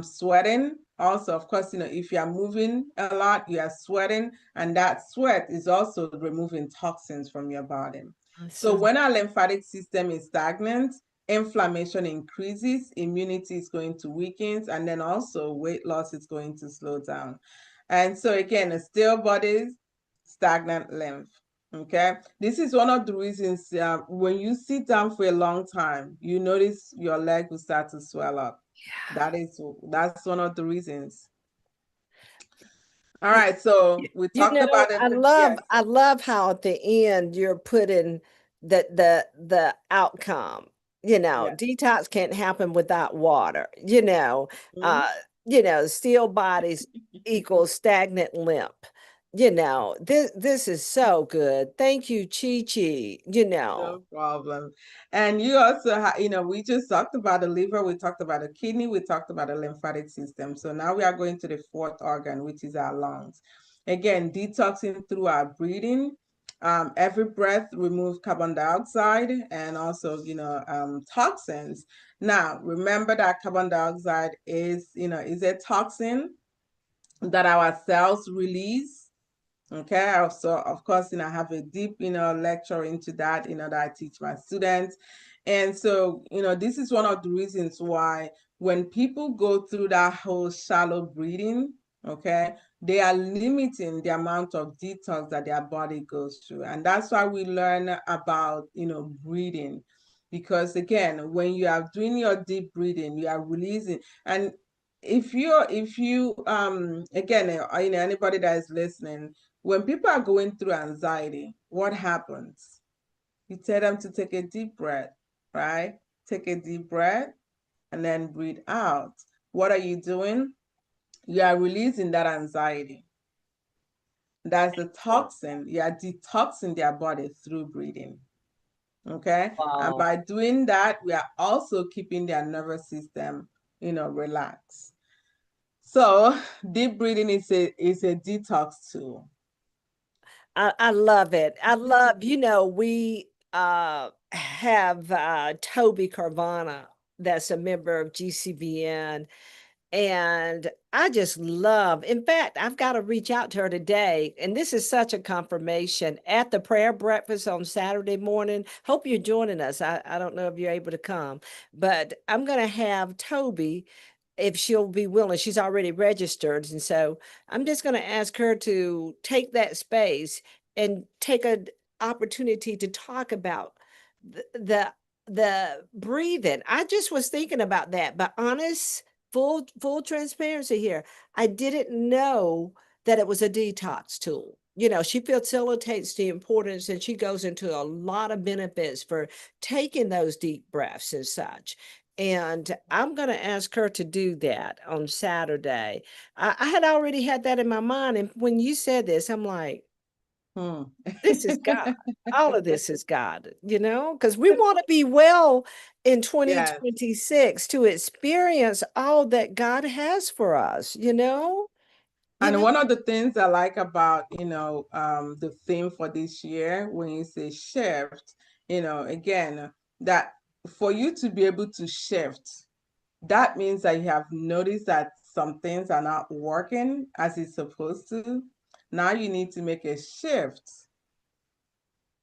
Sweating also, of course, if you are moving a lot, you are sweating, and that sweat is also removing toxins from your body. So Awesome. when our lymphatic system is stagnant, inflammation increases, immunity is going to weaken, and then also weight loss is going to slow down. And so again, a still body, stagnant lymph. Okay, this is one of the reasons when you sit down for a long time, you notice your leg will start to swell up. That's one of the reasons. All You, right, so we talked about it. I love Yes. I love how at the end you're putting the outcome. Yeah. Detox can't happen without water. Mhm. Uh, still bodies equals stagnant lymph. This is so good. Thank you, ChiChi. No problem. And you also, we just talked about the liver, we talked about the kidney, we talked about the lymphatic system. So now we are going to the fourth organ, which is our lungs. Again, detoxing through our breathing. Every breath removes carbon dioxide and also, toxins. Now, remember that carbon dioxide is a toxin that our cells release. Okay, so of course, I have a deep, lecture into that, that I teach my students. And so, this is one of the reasons why when people go through that whole shallow breathing, okay, they are limiting the amount of detox that their body goes through. And that's why we learn about, breathing. Because again, when you are doing your deep breathing, you are releasing. And if you again, anybody that is listening, when people are going through anxiety, what happens? You tell them to take a deep breath, right? Take a deep breath and then breathe out. What are you doing? You are releasing that anxiety. That's the toxin. You are detoxing their body through breathing. Okay. And Wow. by doing that, we are also keeping their nervous system, relaxed. So deep breathing is a detox tool. I love it. I love, we have Toby Carvana that's a member of GCBN. And I just love, in fact, I've got to reach out to her today. And this is such a confirmation at the prayer breakfast on Saturday morning. Hope you're joining us. I don't know if you're able to come, but I'm going to have Toby, if she'll be willing. She's already registered. And so I'm just going to ask her to take that space and take an opportunity to talk about the breathing. I just was thinking about that, but honest, full transparency here. I didn't know that it was a detox tool. She facilitates the importance, and she goes into a lot of benefits for taking those deep breaths and such. And I'm going to ask her to do that on Saturday. I had already had that in my mind. And when you said this, I'm like, Hmm. this is God. All of this is God, because we want to be well in Yes. 2026 to experience all that God has for us, you know? You And know, one of the things I like about, the theme for this year, when you say shift, again, that for you to be able to shift, that means that you have noticed that some things are not working as it's supposed to. Now you need to make a shift,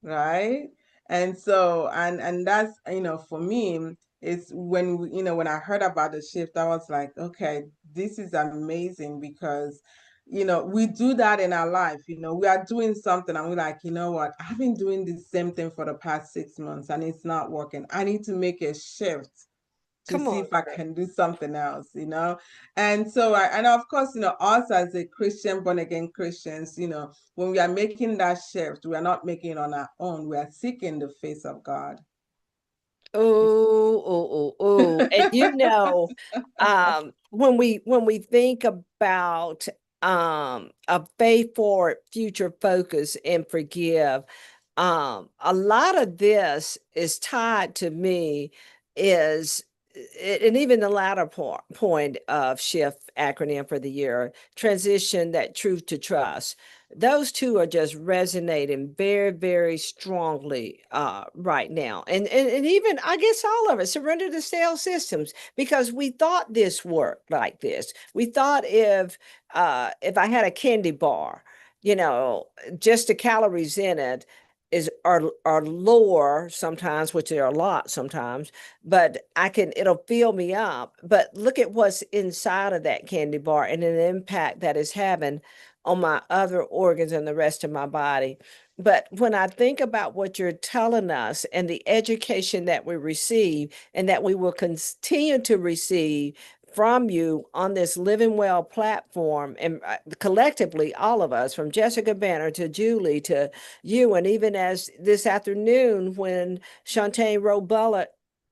right? And so, and that's, for me, it's when when I heard about the shift, I was like, okay, this is amazing because we do that in our life. We are doing something and we're like, you know what, I've been doing the same thing for the past 6 months and it's not working. I need to make a shift to come see on, if I girl. can do something else. And so and of course, us as a Christian, born again Christians, when we are making that shift, we are not making it on our own. We are seeking the face of God. Oh, and when we think about a faith forward, future focus, and forgive, a lot of this is tied to me is and even the latter point of shift acronym for the year, transition, that truth to trust. Those two are just resonating very, very strongly right now. And even, I guess, all of it, surrender to stale systems, because we thought this worked like this. We thought if I had a candy bar, just the calories in it are lower sometimes, which are a lot sometimes, but it'll fill me up. But look at what's inside of that candy bar and an impact that is having on my other organs and the rest of my body. But when I think about what you're telling us and the education that we receive and that we will continue to receive from you on this Living Well platform, and collectively, all of us, from Jessica Banner to Julie to you, and even as this afternoon when Shantae Robella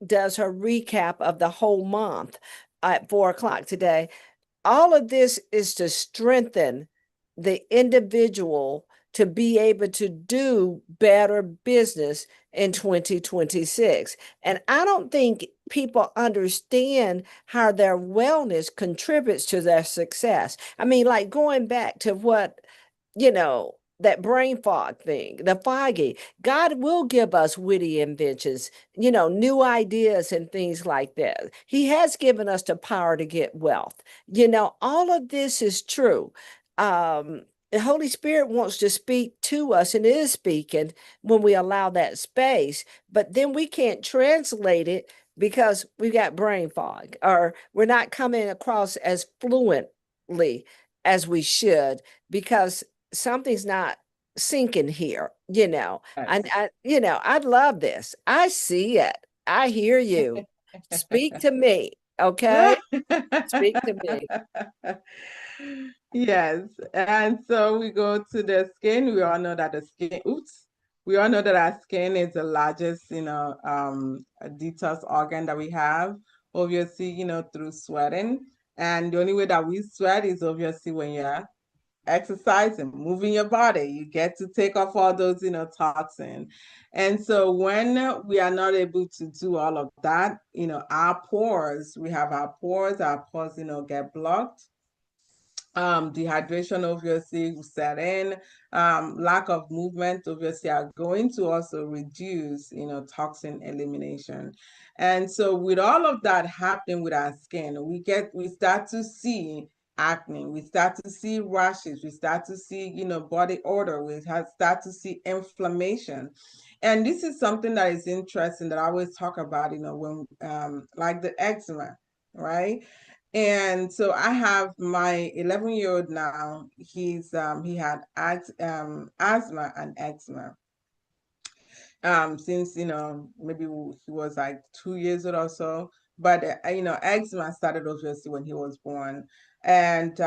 does her recap of the whole month at 4 o'clock today, all of this is to strengthen the individual to be able to do better business in 2026. And I don't think people understand how their wellness contributes to their success. I mean, like going back to what, that brain fog thing, the foggy, God will give us witty inventions, new ideas and things like that. He has given us the power to get wealth. All of this is true. The Holy Spirit wants to speak to us and is speaking when we allow that space, but then we can't translate it because we got brain fog, or we're not coming across as fluently as we should, because something's not sinking here. And Yes. I love this. I see it. I hear you. Speak to me. Okay. Speak to me. Yes. And so we go to the skin. We all know that the skin, oops, we all know that our skin is the largest, detox organ that we have, obviously, through sweating. And the only way that we sweat is obviously when you're exercising, moving your body. You get to take off all those, toxins. And so when we are not able to do all of that, we have our pores, get blocked. Dehydration obviously will set in. Lack of movement obviously are going to also reduce, toxin elimination. And so with all of that happening with our skin, we start to see acne, we start to see rashes, we start to see, body odor, start to see inflammation. And this is something that is interesting that I always talk about, when like the eczema, right? And so I have my 11-year-old now. He had asthma and eczema since maybe he was like 2 years old or so. But eczema started obviously when he was born, and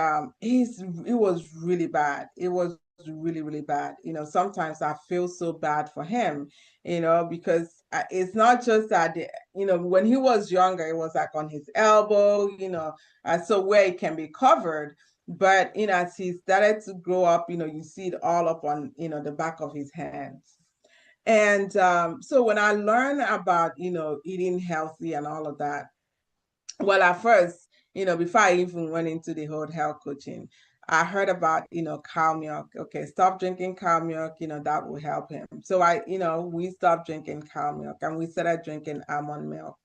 it was really bad. It was really, really bad. Sometimes I feel so bad for him, because it's not just that when he was younger, it was like on his elbow, so where it can be covered. But as he started to grow up, you see it all up on the back of his hands. And so when I learned about, eating healthy and all of that, well, at first, before I even went into the whole health coaching, I heard about, cow milk. Okay, stop drinking cow milk, that will help him. So we stopped drinking cow milk and we started drinking almond milk.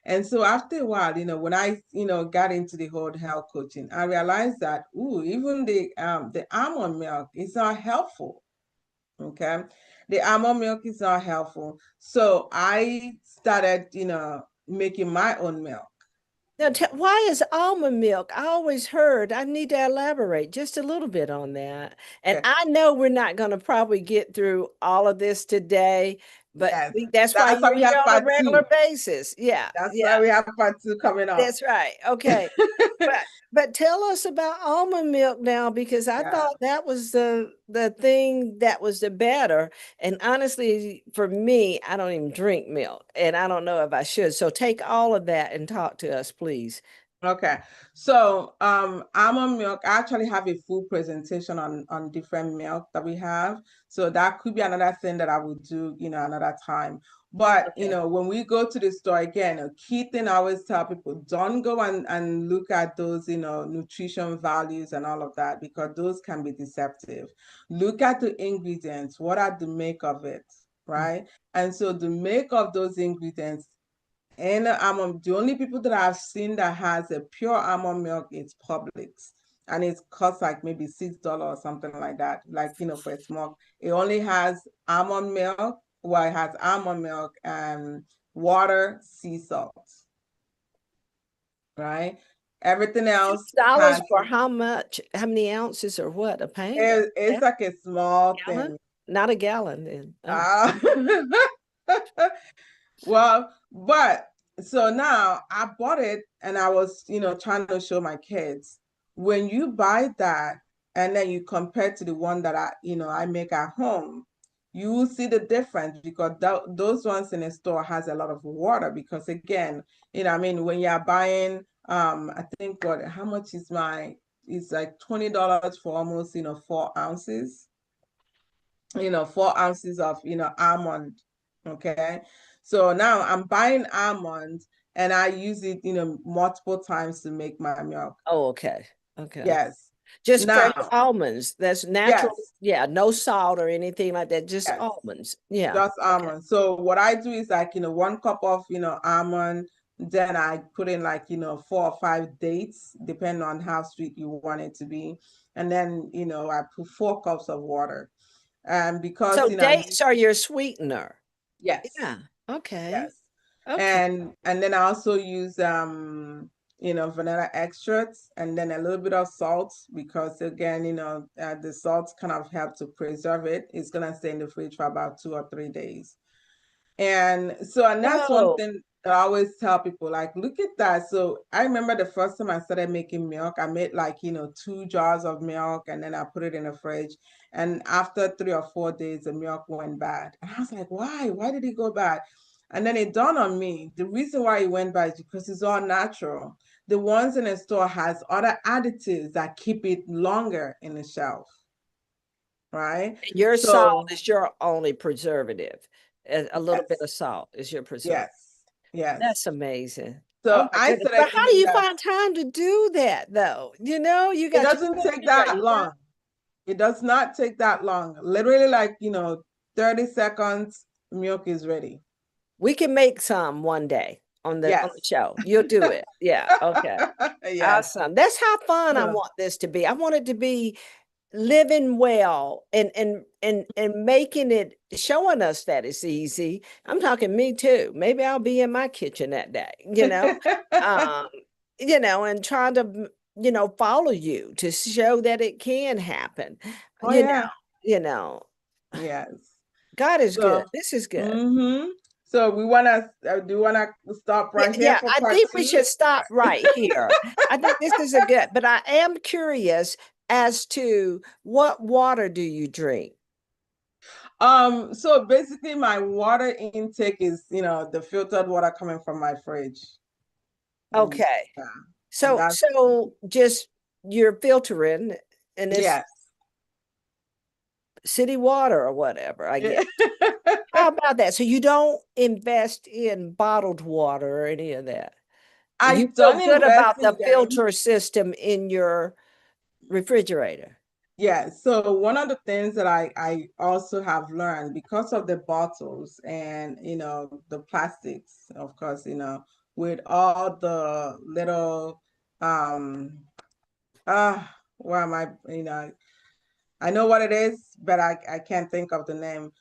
And so after a while, when I, got into the whole health coaching, I realized that, even the almond milk is not helpful. Okay. The almond milk is not helpful. So I started, making my own milk. Now, why is almond milk? I always heard, I need to elaborate just a little bit on that. And Okay. I know we're not going to probably get through all of this today, but Yes. that's why That's why you're we here have on a part regular two. basis. Yeah, That's why yeah. we have part two coming up. That's right. Okay. But tell us about almond milk now, because I Yeah. thought that was the thing that was the better. And honestly, for me, I don't even drink milk, and I don't know if I should. So take all of that and talk to us, please. Okay. So almond milk, I actually have a full presentation on different milk that we have. So that could be another thing that I would do, another time. But Okay. when we go to the store again, a key thing I always tell people, don't go and look at those, nutrition values and all of that, because those can be deceptive. Look at the ingredients. What are the make of it? Right. And so the make of those ingredients, and the only people that I've seen that has a pure almond milk is Publix. And it costs like maybe $6 or something like that. Like, for a small, it only has almond milk. Well, it has almond milk and water, sea salt, right? Everything else $6 has, for how much? How many ounces or what? A pint? it's like a small Gallon? thing. Not a gallon then. Oh. Uh, Well, but so now I bought it and I was, trying to show my kids. When you buy that and then you compare to the one that I make at home, you will see the difference, because those ones in the store has a lot of water, because again, I mean, when you're buying, I think how much is it's like $20 for almost, 4 ounces. 4 ounces of almond. Okay, so now I'm buying almonds and I use it multiple times to make my milk. Oh, okay. Okay. Yes. Just fresh Now, almonds. That's natural. yes, Yeah, no salt or anything like that. Just yes, almonds. Yeah. just Okay. almonds. So what I do is like 1 cup of almond, then I put in like 4 or 5 dates depending on how sweet you want it to be, and then I put 4 cups of water, and because So dates are your sweetener. yes. Yeah. Okay. Yes. Okay. And then I also use vanilla extracts and then a little bit of salt, because again, the salt kind of help to preserve it. It's gonna stay in the fridge for about 2 or 3 days. And that's one Oh, thing that I always tell people, like, look at that. So I remember the first time I started making milk, I made like, 2 jars of milk and then I put it in the fridge. And after 3 or 4 days, the milk went bad. And I was like, why? Why did it go bad? And then it dawned on me, the reason why it went bad is because it's all natural. The ones in the store has other additives that keep it longer in the shelf, right? your salt So is your only preservative. A little bit yes, of salt is your preservative. yes, yes. That's amazing. Oh So my I goodness. But started how do eating you that. find time to do that though? You It got your doesn't take you got that your long. It does not take that long. Literally, like, 30 seconds, milk is ready. we can make some one day on the Yes. show. You'll do it. Yeah. Okay. Yes. Awesome. That's how fun I So, want this to be. I want it to be living well and making it showing us that it's easy. I'm talking me too. Maybe I'll be in my kitchen that day, um, and trying to, follow you to show that it can happen. oh You know, yeah. you know, Yes. God is good. So, This is good. mm-hmm. So we wanna do you wanna stop Yeah, right here yeah, for I part think we two? should stop right here. I think this is a good, but I am curious as to what water do you drink? So basically my water intake is, the filtered water coming from my fridge. And Okay. yeah, So that's so just you're filtering and it's yes. city water or whatever, I Yeah. guess. How about that? So you don't invest in bottled water or any of that. I You feel don't good invest about in the them. filter system in your refrigerator. Yeah, so one of the things that I also have learned because of the bottles and the plastics, of course, with all the little why am I, I know what it is, but I can't think of the name,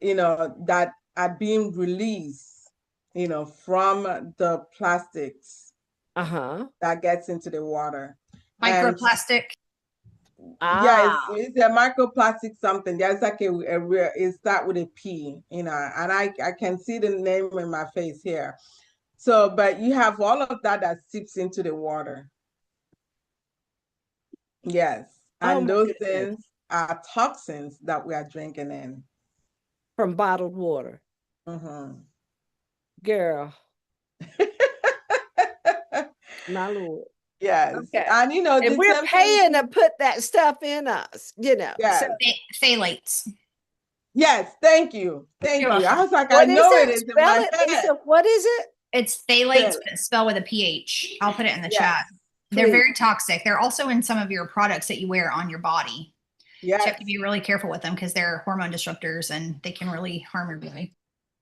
that are being released, from the plastics Uh-huh. that gets into the water. And Microplastic. yeah, Ah. it's a microplastic something. There's like it start with a P, and I can see the name in my face here. So, but you have all of that that seeps into the water. Yes, Oh and my those goodness. things are toxins that we are drinking in. From bottled water. Mhm. Girl, my Lord. Yes, Okay. and And the we're same thing. paying to put that stuff in us. So Yes, Phthalates. yes. Thank you, You're thank you. I welcome. was like, I what is know it it? is in Spell my it, head. Lisa. What is it? It's phthalates, Phthalates. but spelled with a PH. I'll put it in the Yes, chat. They're Please. very toxic. They're also in some of your products that you wear on your body. So you have to yes. be really careful with them because they're hormone disruptors and they can really harm your body.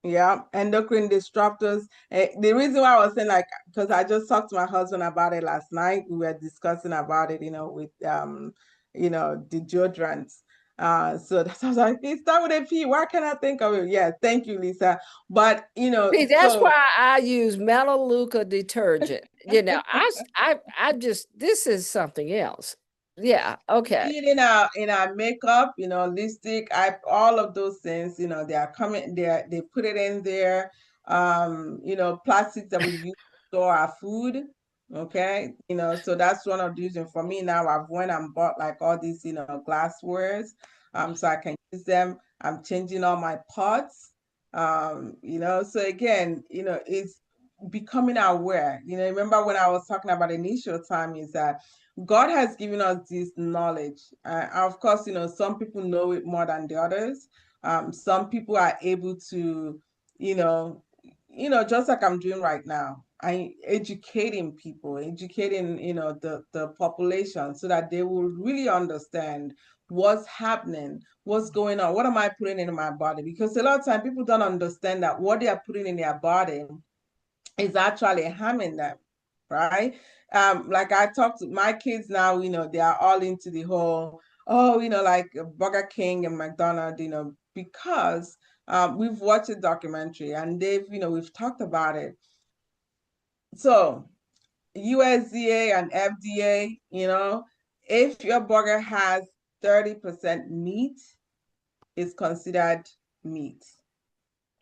Yeah, endocrine disruptors. The reason why I was saying, like, because I just talked to my husband about it last night. We were discussing about it, with deodorants. So that's I was like, it's start with a P. Why can't I think of it? Yeah, thank you, Lisa. But See, that's so why I use Melaleuca detergent. I just this is something else. Yeah. Okay. see it in our makeup, lipstick, all of those things, they are coming there, they put it in there. Plastics that we use to store our food. Okay. So that's one of the reasons for me now. I've went and bought like all these, glasswares, so I can use them. I'm changing all my pots. So again, it's becoming aware. Remember when I was talking about initial time is that God has given us this knowledge. Of course, some people know it more than the others. Some people are able to, you know, just like I'm doing right now. I educating people, educating, the population so that they will really understand what's happening, what's going on, what am I putting in my body? Because a lot of time people don't understand that what they are putting in their body is actually harming them, right? Like I talk to my kids now, they are all into the whole, oh, like Burger King and McDonald's, because we've watched a documentary and we've talked about it. So USDA and FDA, if your burger has 30% meat, it's considered meat.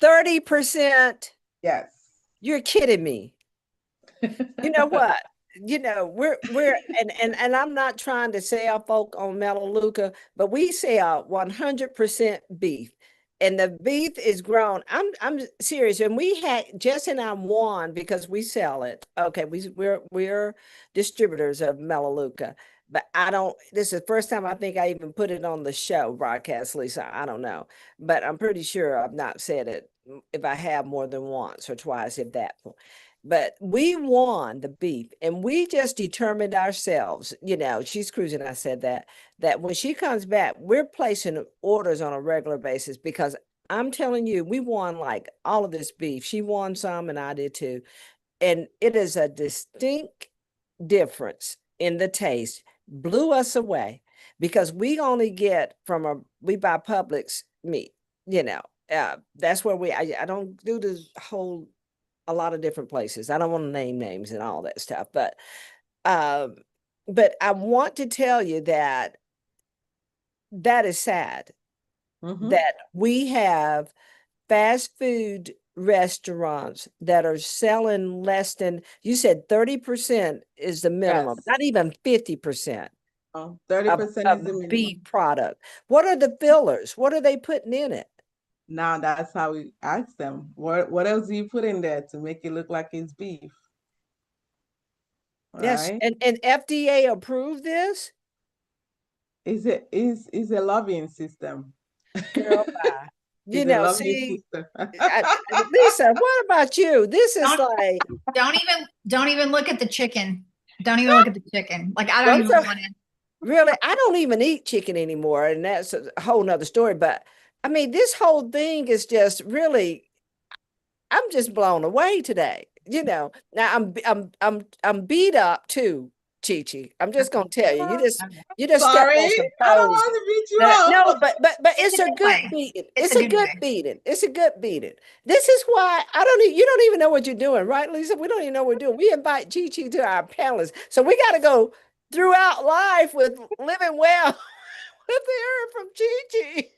30%. Yes. You're kidding me. You know what? We're and I'm not trying to sell folk on Melaleuca, but we sell 100% beef. And the beef is grown. I'm serious. And we had Jess and I won because we sell it. Okay, we're distributors of Melaleuca. But I don't, this is the first time I think I even put it on the show broadcast, Lisa. I don't know. But I'm pretty sure I've not said it if I have more than once or twice, if that. But we won the beef, and we just determined ourselves, she's cruising. I said that when she comes back, we're placing orders on a regular basis, because I'm telling you, we won like all of this beef. She won some and I did too. And it is a distinct difference in the taste. Blew us away, because we only get we buy Publix meat, that's where I don't do this whole a lot of different places. I don't want to name names and all that stuff, um, but I want to tell you that is sad that we have fast food restaurants that are selling less than, you said 30% is the minimum, not even 50%. 30% is the minimum. Beef product. What are the fillers? What are they putting in it? Now that's how we ask them. What else do you put in there to make it look like it's beef? Yes, Right? and FDA approved this? Is a lobbying system. Girl, bye. It's a lobbying See, system. Lisa, what about you? This is like, don't even look at the chicken. Don't even look at the chicken. Like, I don't even want to. Really, I don't even eat chicken anymore, and that's a whole nother story. But I mean, this whole thing is just really, I'm just blown away today. Now I'm beat up too, ChiChi. I'm just gonna tell you. You just stepped Sorry, on some I don't toes. want to beat you up. No, but it's a good beating. It's a good beating. It's a good beating. This is why you don't even know what you're doing, right, Lisa? We don't even know what we're doing. We invite ChiChi to our panelists, so we got to go throughout life with living well with her from ChiChi.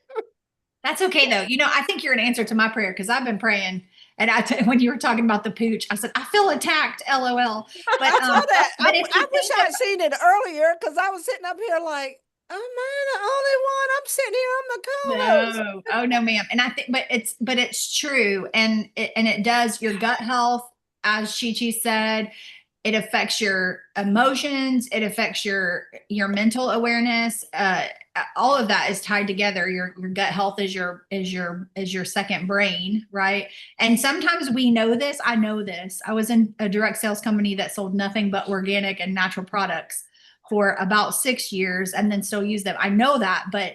That's okay though. I think you're an answer to my prayer, because I've been praying. And when you were talking about the pooch, I said, I feel attacked, LOL. But I saw that. but I wish I had seen it earlier, because I was sitting up here like, am I the only one? I'm sitting here on the co-host. no, oh no, ma'am. And I think, but it's true, and it does your gut health, as ChiChi said. It affects your emotions. It affects your mental awareness. All of that is tied together. Your gut health is your second brain, right? And sometimes we know this. I know this. I was in a direct sales company that sold nothing but organic and natural products for about 6 years, and then still use them. I know that, but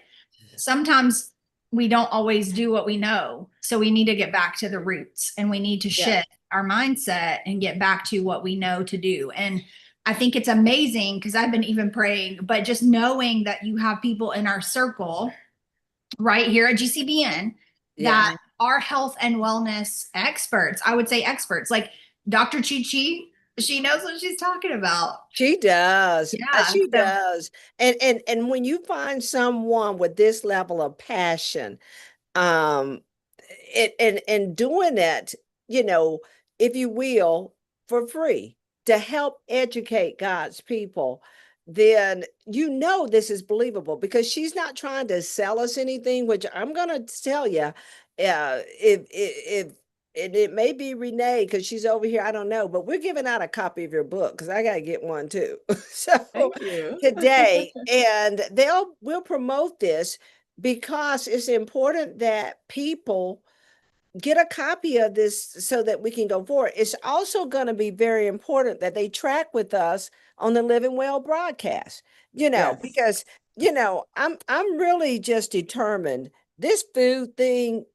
sometimes we don't always do what we know. So we need to get back to the roots, and we need to shift our mindset and get back to what we know to do. And I think it's amazing, because I've been even praying, but just knowing that you have people in our circle right here at GCBN that are health and wellness experts. I would say experts, like Dr. ChiChi. She knows what she's talking about. She does. Yeah, She does. And when you find someone with this level of passion, and doing it, if you will, for free, to help educate God's people, then this is believable, because she's not trying to sell us anything, which I'm gonna tell you, if and it may be Renee, because she's over here, I don't know, but we're giving out a copy of your book, because I gotta get one too. So Thank you. today, and we'll promote this, because it's important that people get a copy of this so that we can go forward. It's also going to be very important that they track with us on the Living Well broadcast, because, I'm really just determined this food thing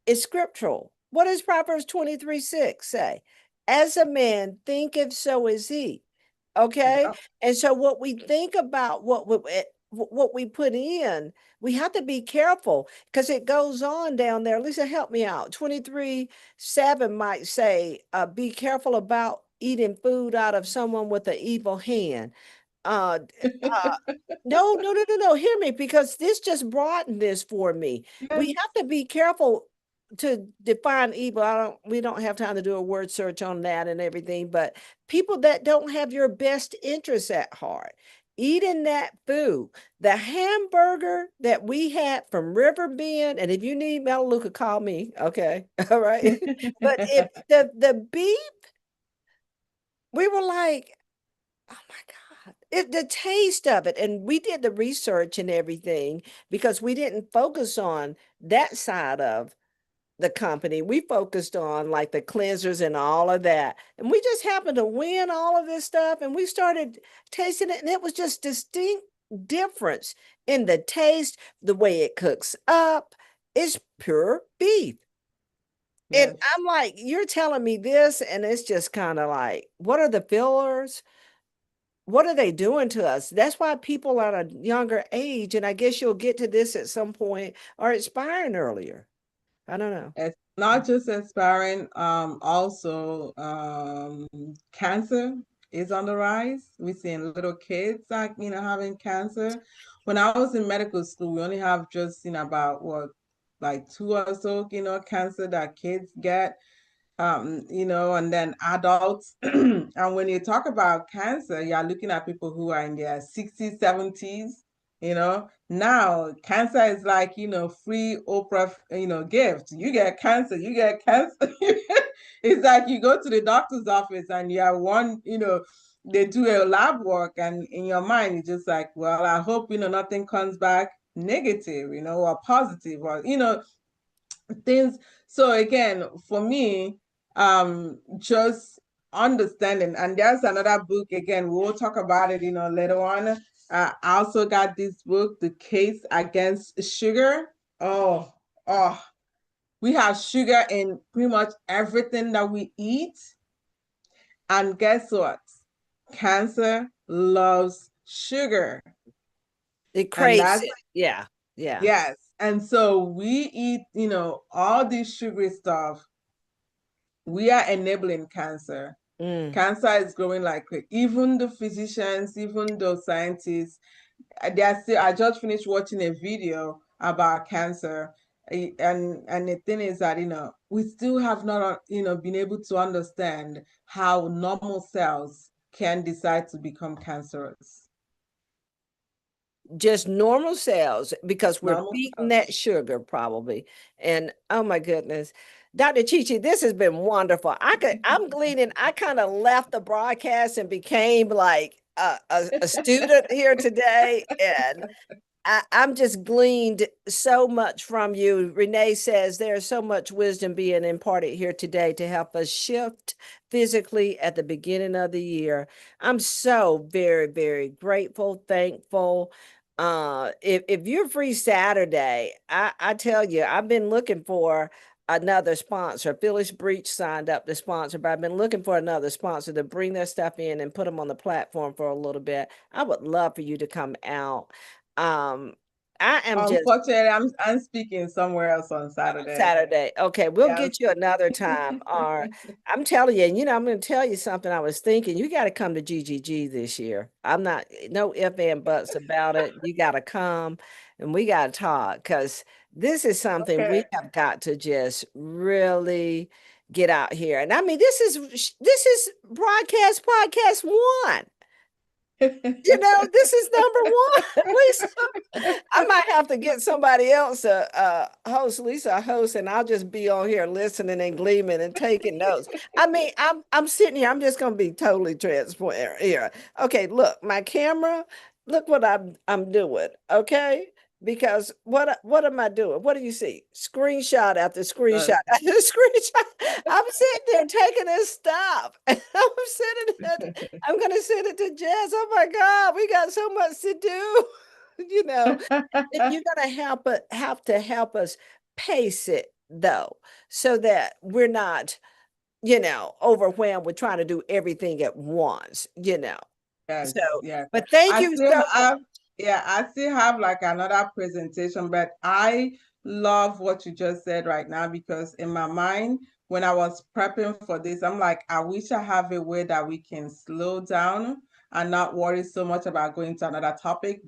is scriptural. What does Proverbs 23:6 say? As a man thinketh, so is he. Okay. Yep. And so what we think about, what we put in, we have to be careful, because it goes on down there. Lisa, help me out. 23:7 might say, be careful about eating food out of someone with an evil hand. Uh, no. Hear me, because this just broadened this for me. We have to be careful to define evil. We don't have time to do a word search on that and everything, but people that don't have your best interests at heart, eating that food, the hamburger that we had from Riverbend, and if you need Melaleuca, call me. Okay. All right. But if the beef, we were like, oh my God, the taste of it. And we did the research and everything, because we didn't focus on that side of the company. We focused on like the cleansers and all of that. And we just happened to win all of this stuff. And we started tasting it. And it was just distinct difference in the taste, the way it cooks up. It's pure beef. And Yes. I'm like, you're telling me this, and it's just kind of like, what are the fillers? What are they doing to us? That's why people at a younger age, and I guess you'll get to this at some point, are expiring earlier. I don't know. It's not just expiring, also cancer is on the rise. We're seeing little kids like, having cancer. When I was in medical school, we only have just seen about what, like two or so, cancer that kids get. And then adults. And when you talk about cancer, you're looking at people who are in their 60s, 70s, Now cancer is like, free Oprah, gift. You get cancer, you get cancer. It's like you go to the doctor's office and you have one, they do a lab work, and in your mind, you're just like, well, I hope, nothing comes back negative, or positive, or, things. So again, for me, just understanding, and there's another book, again, we'll talk about it, later on. I also got this book, The Case Against Sugar. Oh, oh, we have sugar in pretty much everything that we eat. And guess what? Cancer loves sugar. It And craves that's, it. Yeah. Yeah. yes. And so we eat, all this sugary stuff. We are enabling cancer. Mm. Cancer is growing like even the physicians, even the scientists, they are still. I just finished watching a video about cancer, and the thing is that we still have not been able to understand how normal cells can decide to become cancerous. Just normal cells because we're Normal beating cells. that sugar probably. And oh my goodness. Dr. ChiChi, this has been wonderful. I'm gleaning, I kind of left the broadcast and became like a student here today. And I'm just gleaned so much from you. Renee says there's so much wisdom being imparted here today to help us shift physically at the beginning of the year. I'm so very, very grateful, thankful. If you're free Saturday, I tell you, I've been looking for another sponsor. Phyllis Breach signed up to sponsor, but I've been looking for another sponsor to bring their stuff in and put them on the platform for a little bit. I would love for you to come out. um, I am just Unfortunately, I'm speaking somewhere else on Saturday. Saturday. Okay, we'll Yeah. get you another time. Or I'm telling you, I'm going to tell you something I was thinking. You got to come to GGG this year. I'm not, no ifs and buts about it. You got to come and we got to talk because this is something we Okay. have got to just really get out here. And I mean, this is broadcast podcast one. This is number one. Lisa, I might have to get somebody else a host, Lisa, a host, and I'll just be on here listening and gleaming and taking notes. I mean, I'm sitting here. I'm just gonna be totally transparent here. Okay, look, my camera. Look what I'm doing. Okay, because what am I doing? What do you see? Screenshot after screenshot after screenshot. I'm sitting there taking this stuff. I'm gonna send it to Jess. Oh my God, we got so much to do. And you're gonna have to help us pace it though, so that we're not, overwhelmed with trying to do everything at once. Yes, So, yes. but thank I you still so much. have, yeah, I still have like another presentation, but I love what you just said right now because in my mind, when I was prepping for this, I'm like, I wish I have a way that we can slow down and not worry so much about going to another topic,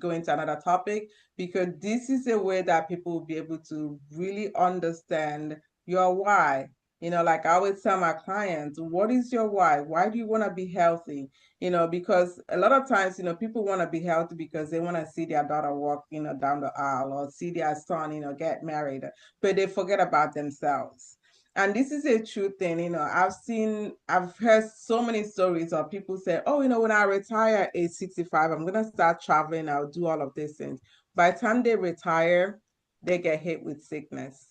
because this is a way that people will be able to really understand your why. Like I always tell my clients, what is your why? Why do you want to be healthy? Because a lot of times, people want to be healthy because they want to see their daughter walk, down the aisle, or see their son, get married, but they forget about themselves. And this is a true thing. I've heard so many stories of people say, oh, when I retire at age 65, I'm going to start traveling. I'll do all of these things. By the time they retire, they get hit with sickness.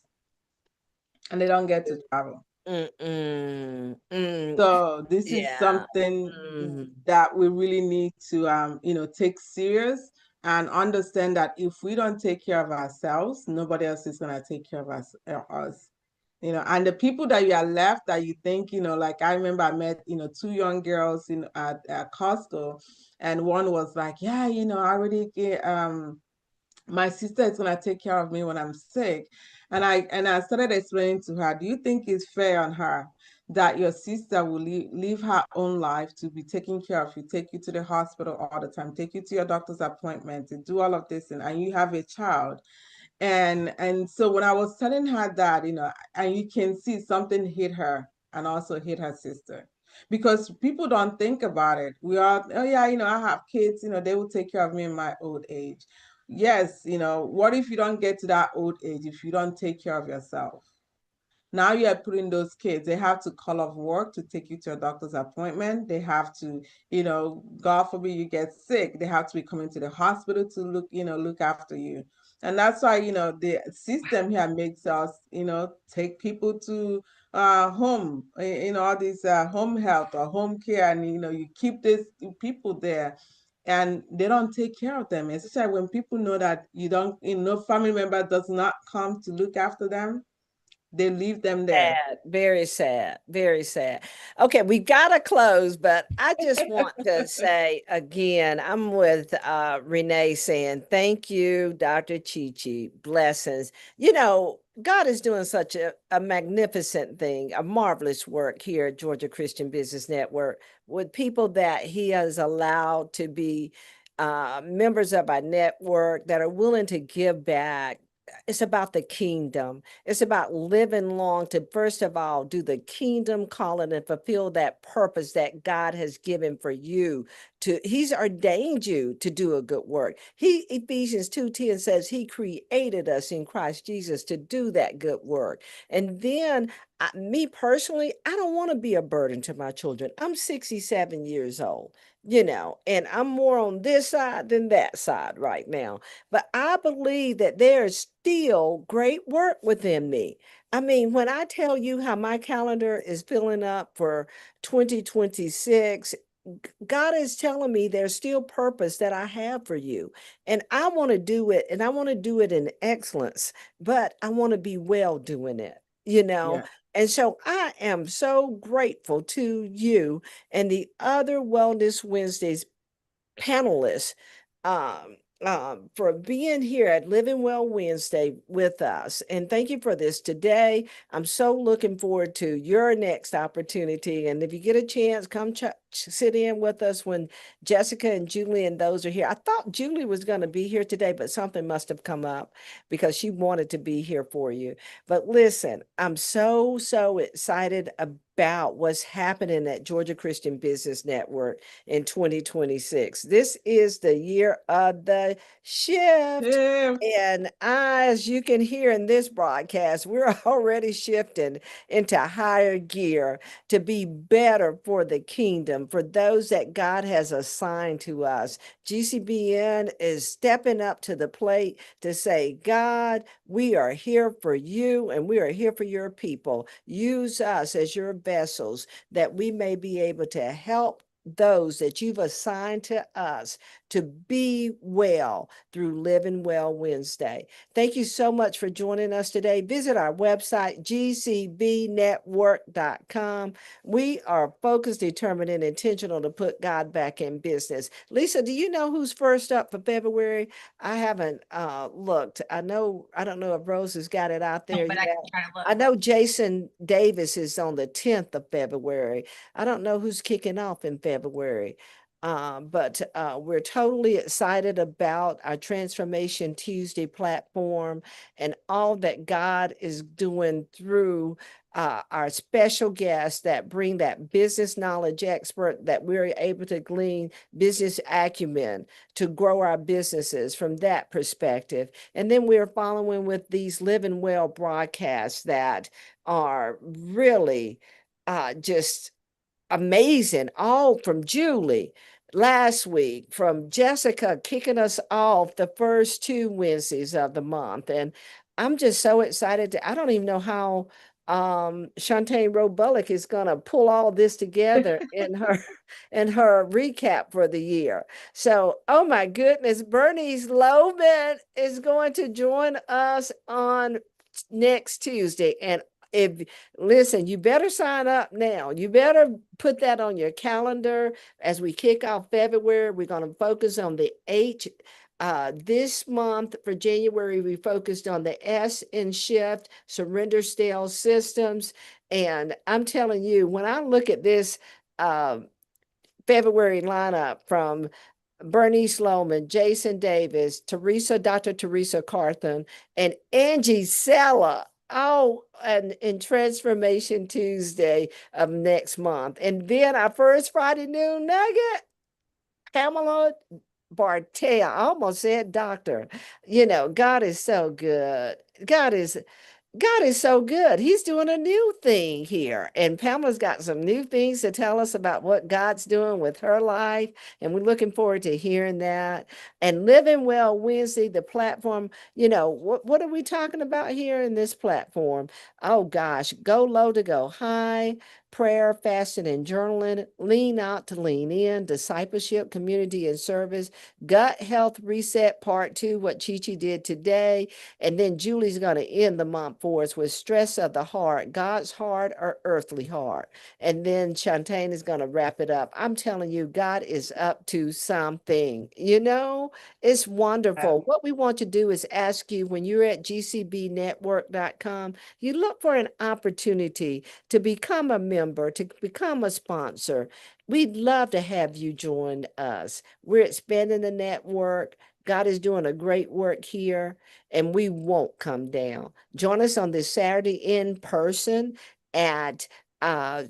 and they don't get to travel. Mm-mm. So this is Yeah. something Mm. that we really need to, take serious and understand that if we don't take care of ourselves, nobody else is going to take care of us. And the people that you are left that you think, like I remember I met, two young girls at Costco, and one was like, yeah, I already get, my sister is gonna take care of me when I'm sick. And I started explaining to her, do you think it's fair on her that your sister will live her own life to be taking care of you, take you to the hospital all the time, take you to your doctor's appointment, to do all of this, and you have a child? And so when I was telling her that, and you can see something hit her and also hit her sister. Because people don't think about it. We are, oh yeah, I have kids, they will take care of me in my old age. Yes, what if you don't get to that old age if you don't take care of yourself? Now you are putting those kids, they have to call off work to take you to a doctor's appointment. They have to, God forbid you get sick, they have to be coming to the hospital to look after you. And that's why, the system here makes us, take people to home, all these home health or home care, and you keep these people there and they don't take care of them, especially when people know that family member does not come to look after them, they leave them there. Sad, very sad, very sad. Okay, we gotta close, but I just want to say again, I'm with Renee saying thank you, Dr. ChiChi. Blessings. God is doing such a magnificent thing, a marvelous work here at Georgia Christian Business Network with people that He has allowed to be members of our network that are willing to give back. It's about the kingdom. It's about living long to, first of all, do the kingdom calling and fulfill that purpose that God has given for you. He's ordained you to do a good work. Ephesians 2:10 says He created us in Christ Jesus to do that good work. And then me personally, I don't want to be a burden to my children. I'm 67 years old, and I'm more on this side than that side right now. But I believe that there's still great work within me. I mean, when I tell you how my calendar is filling up for 2026, God is telling me there's still purpose that I have for you. And I want to do it, and I want to do it in excellence, but I want to be well doing it, you know? Yeah. And so I am so grateful to you and the other Wellness Wednesdays panelists for being here at Living Well Wednesday with us. And thank you for this today. I'm so looking forward to your next opportunity. And if you get a chance, come sit in with us when Jessica and Julie and those are here. I thought Julie was going to be here today, but something must have come up because she wanted to be here for you. But listen, I'm so, so excited about what's happening at Georgia Christian Business Network in 2026. This is the year of the shift. Yeah. And as you can hear in this broadcast, we're already shifting into higher gear to be better for the kingdom, for those that God has assigned to us. GCBN is stepping up to the plate to say, God, we are here for you and we are here for your people. Use us as your vessels that we may be able to help those that you've assigned to us to be well through Living Well Wednesday. Thank you so much for joining us today. Visit our website, gcbnetwork.com. We are focused, determined, and intentional to put God back in business. Lisa, do you know who's first up for February? I haven't looked. I don't know if Rose has got it out there But I yet. can try to look. I know Jason Davis is on the 10th of February. I don't know who's kicking off in February. But we're totally excited about our Transformation Tuesday platform and all that God is doing through our special guests that bring that business knowledge expert that we're able to glean business acumen to grow our businesses from that perspective. And then we're following with these Living Well broadcasts that are really just amazing, all from Julie last week, from Jessica kicking us off the first two Wednesdays of the month. And I'm just so excited. I don't even know how Shantae Robulick is going to pull all this together in her recap for the year. So, oh my goodness, Bernice Loman is going to join us on next Tuesday. And if listen, you better sign up now. You better put that on your calendar as we kick off February. We're going to focus on the H. This month for January, we focused on the S in shift, surrender stale systems. And I'm telling you, when I look at this February lineup from Bernice Loman, Jason Davis, Dr. Teresa Carthen, and Angie Sella. Oh, and in Transformation Tuesday of next month. And then our first Friday noon nugget, Pamela Bartea. I almost said doctor. You know, God is so good. God is so good. He's doing a new thing here. And Pamela's got some new things to tell us about what God's doing with her life. And we're looking forward to hearing that. And Living Well Wednesday, the platform, you know, what are we talking about here in this platform? Oh gosh, go low to go high, prayer, fasting, and journaling, lean out to lean in, discipleship, community, and service, gut health reset part 2, what ChiChi did today. And then Julie's going to end the month for us with stress of the heart, God's heart or earthly heart. And then Shantae is going to wrap it up. I'm telling you, God is up to something. You know, it's wonderful. What we want to do is ask you when you're at gcbnetwork.com, you look for an opportunity to become a member, to become a sponsor. We'd love to have you join us. We're expanding the network. God is doing a great work here, and we won't come down. Join us on this Saturday in person at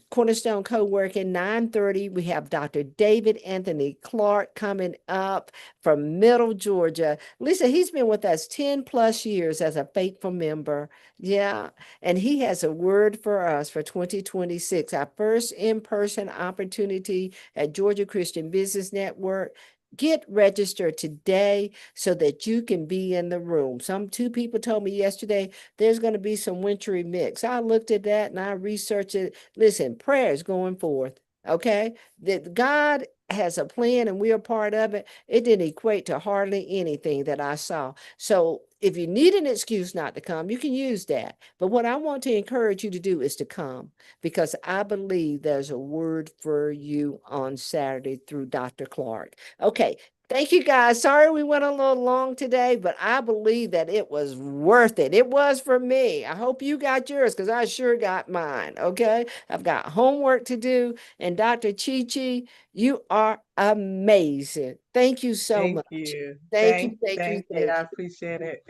Cornerstone Co-working, 9:30. We have Dr. David Anthony Clark coming up from Middle Georgia. Lisa, he's been with us 10 plus years as a faithful member. Yeah. And he has a word for us for 2026, our first in-person opportunity at Georgia Christian Business Network. Get registered today so that you can be in the room. Two people told me yesterday there's going to be some wintry mix. I looked at that and I researched it. Listen, prayer is going forth. Okay, that God has a plan and we are part of it. It didn't equate to hardly anything that I saw. So if you need an excuse not to come, you can use that. But what I want to encourage you to do is to come, because I believe there's a word for you on Saturday through Dr. Clark. Okay. Thank you guys. Sorry we went a little long today, but I believe that it was worth it. It was for me. I hope you got yours, because I sure got mine. Okay. I've got homework to do. And Dr. ChiChi, you are amazing. Thank you so Thank much. you. Thank you. Thank you. Thank you. Thank I you. appreciate it.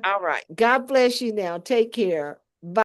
All right. God bless you now. Take care.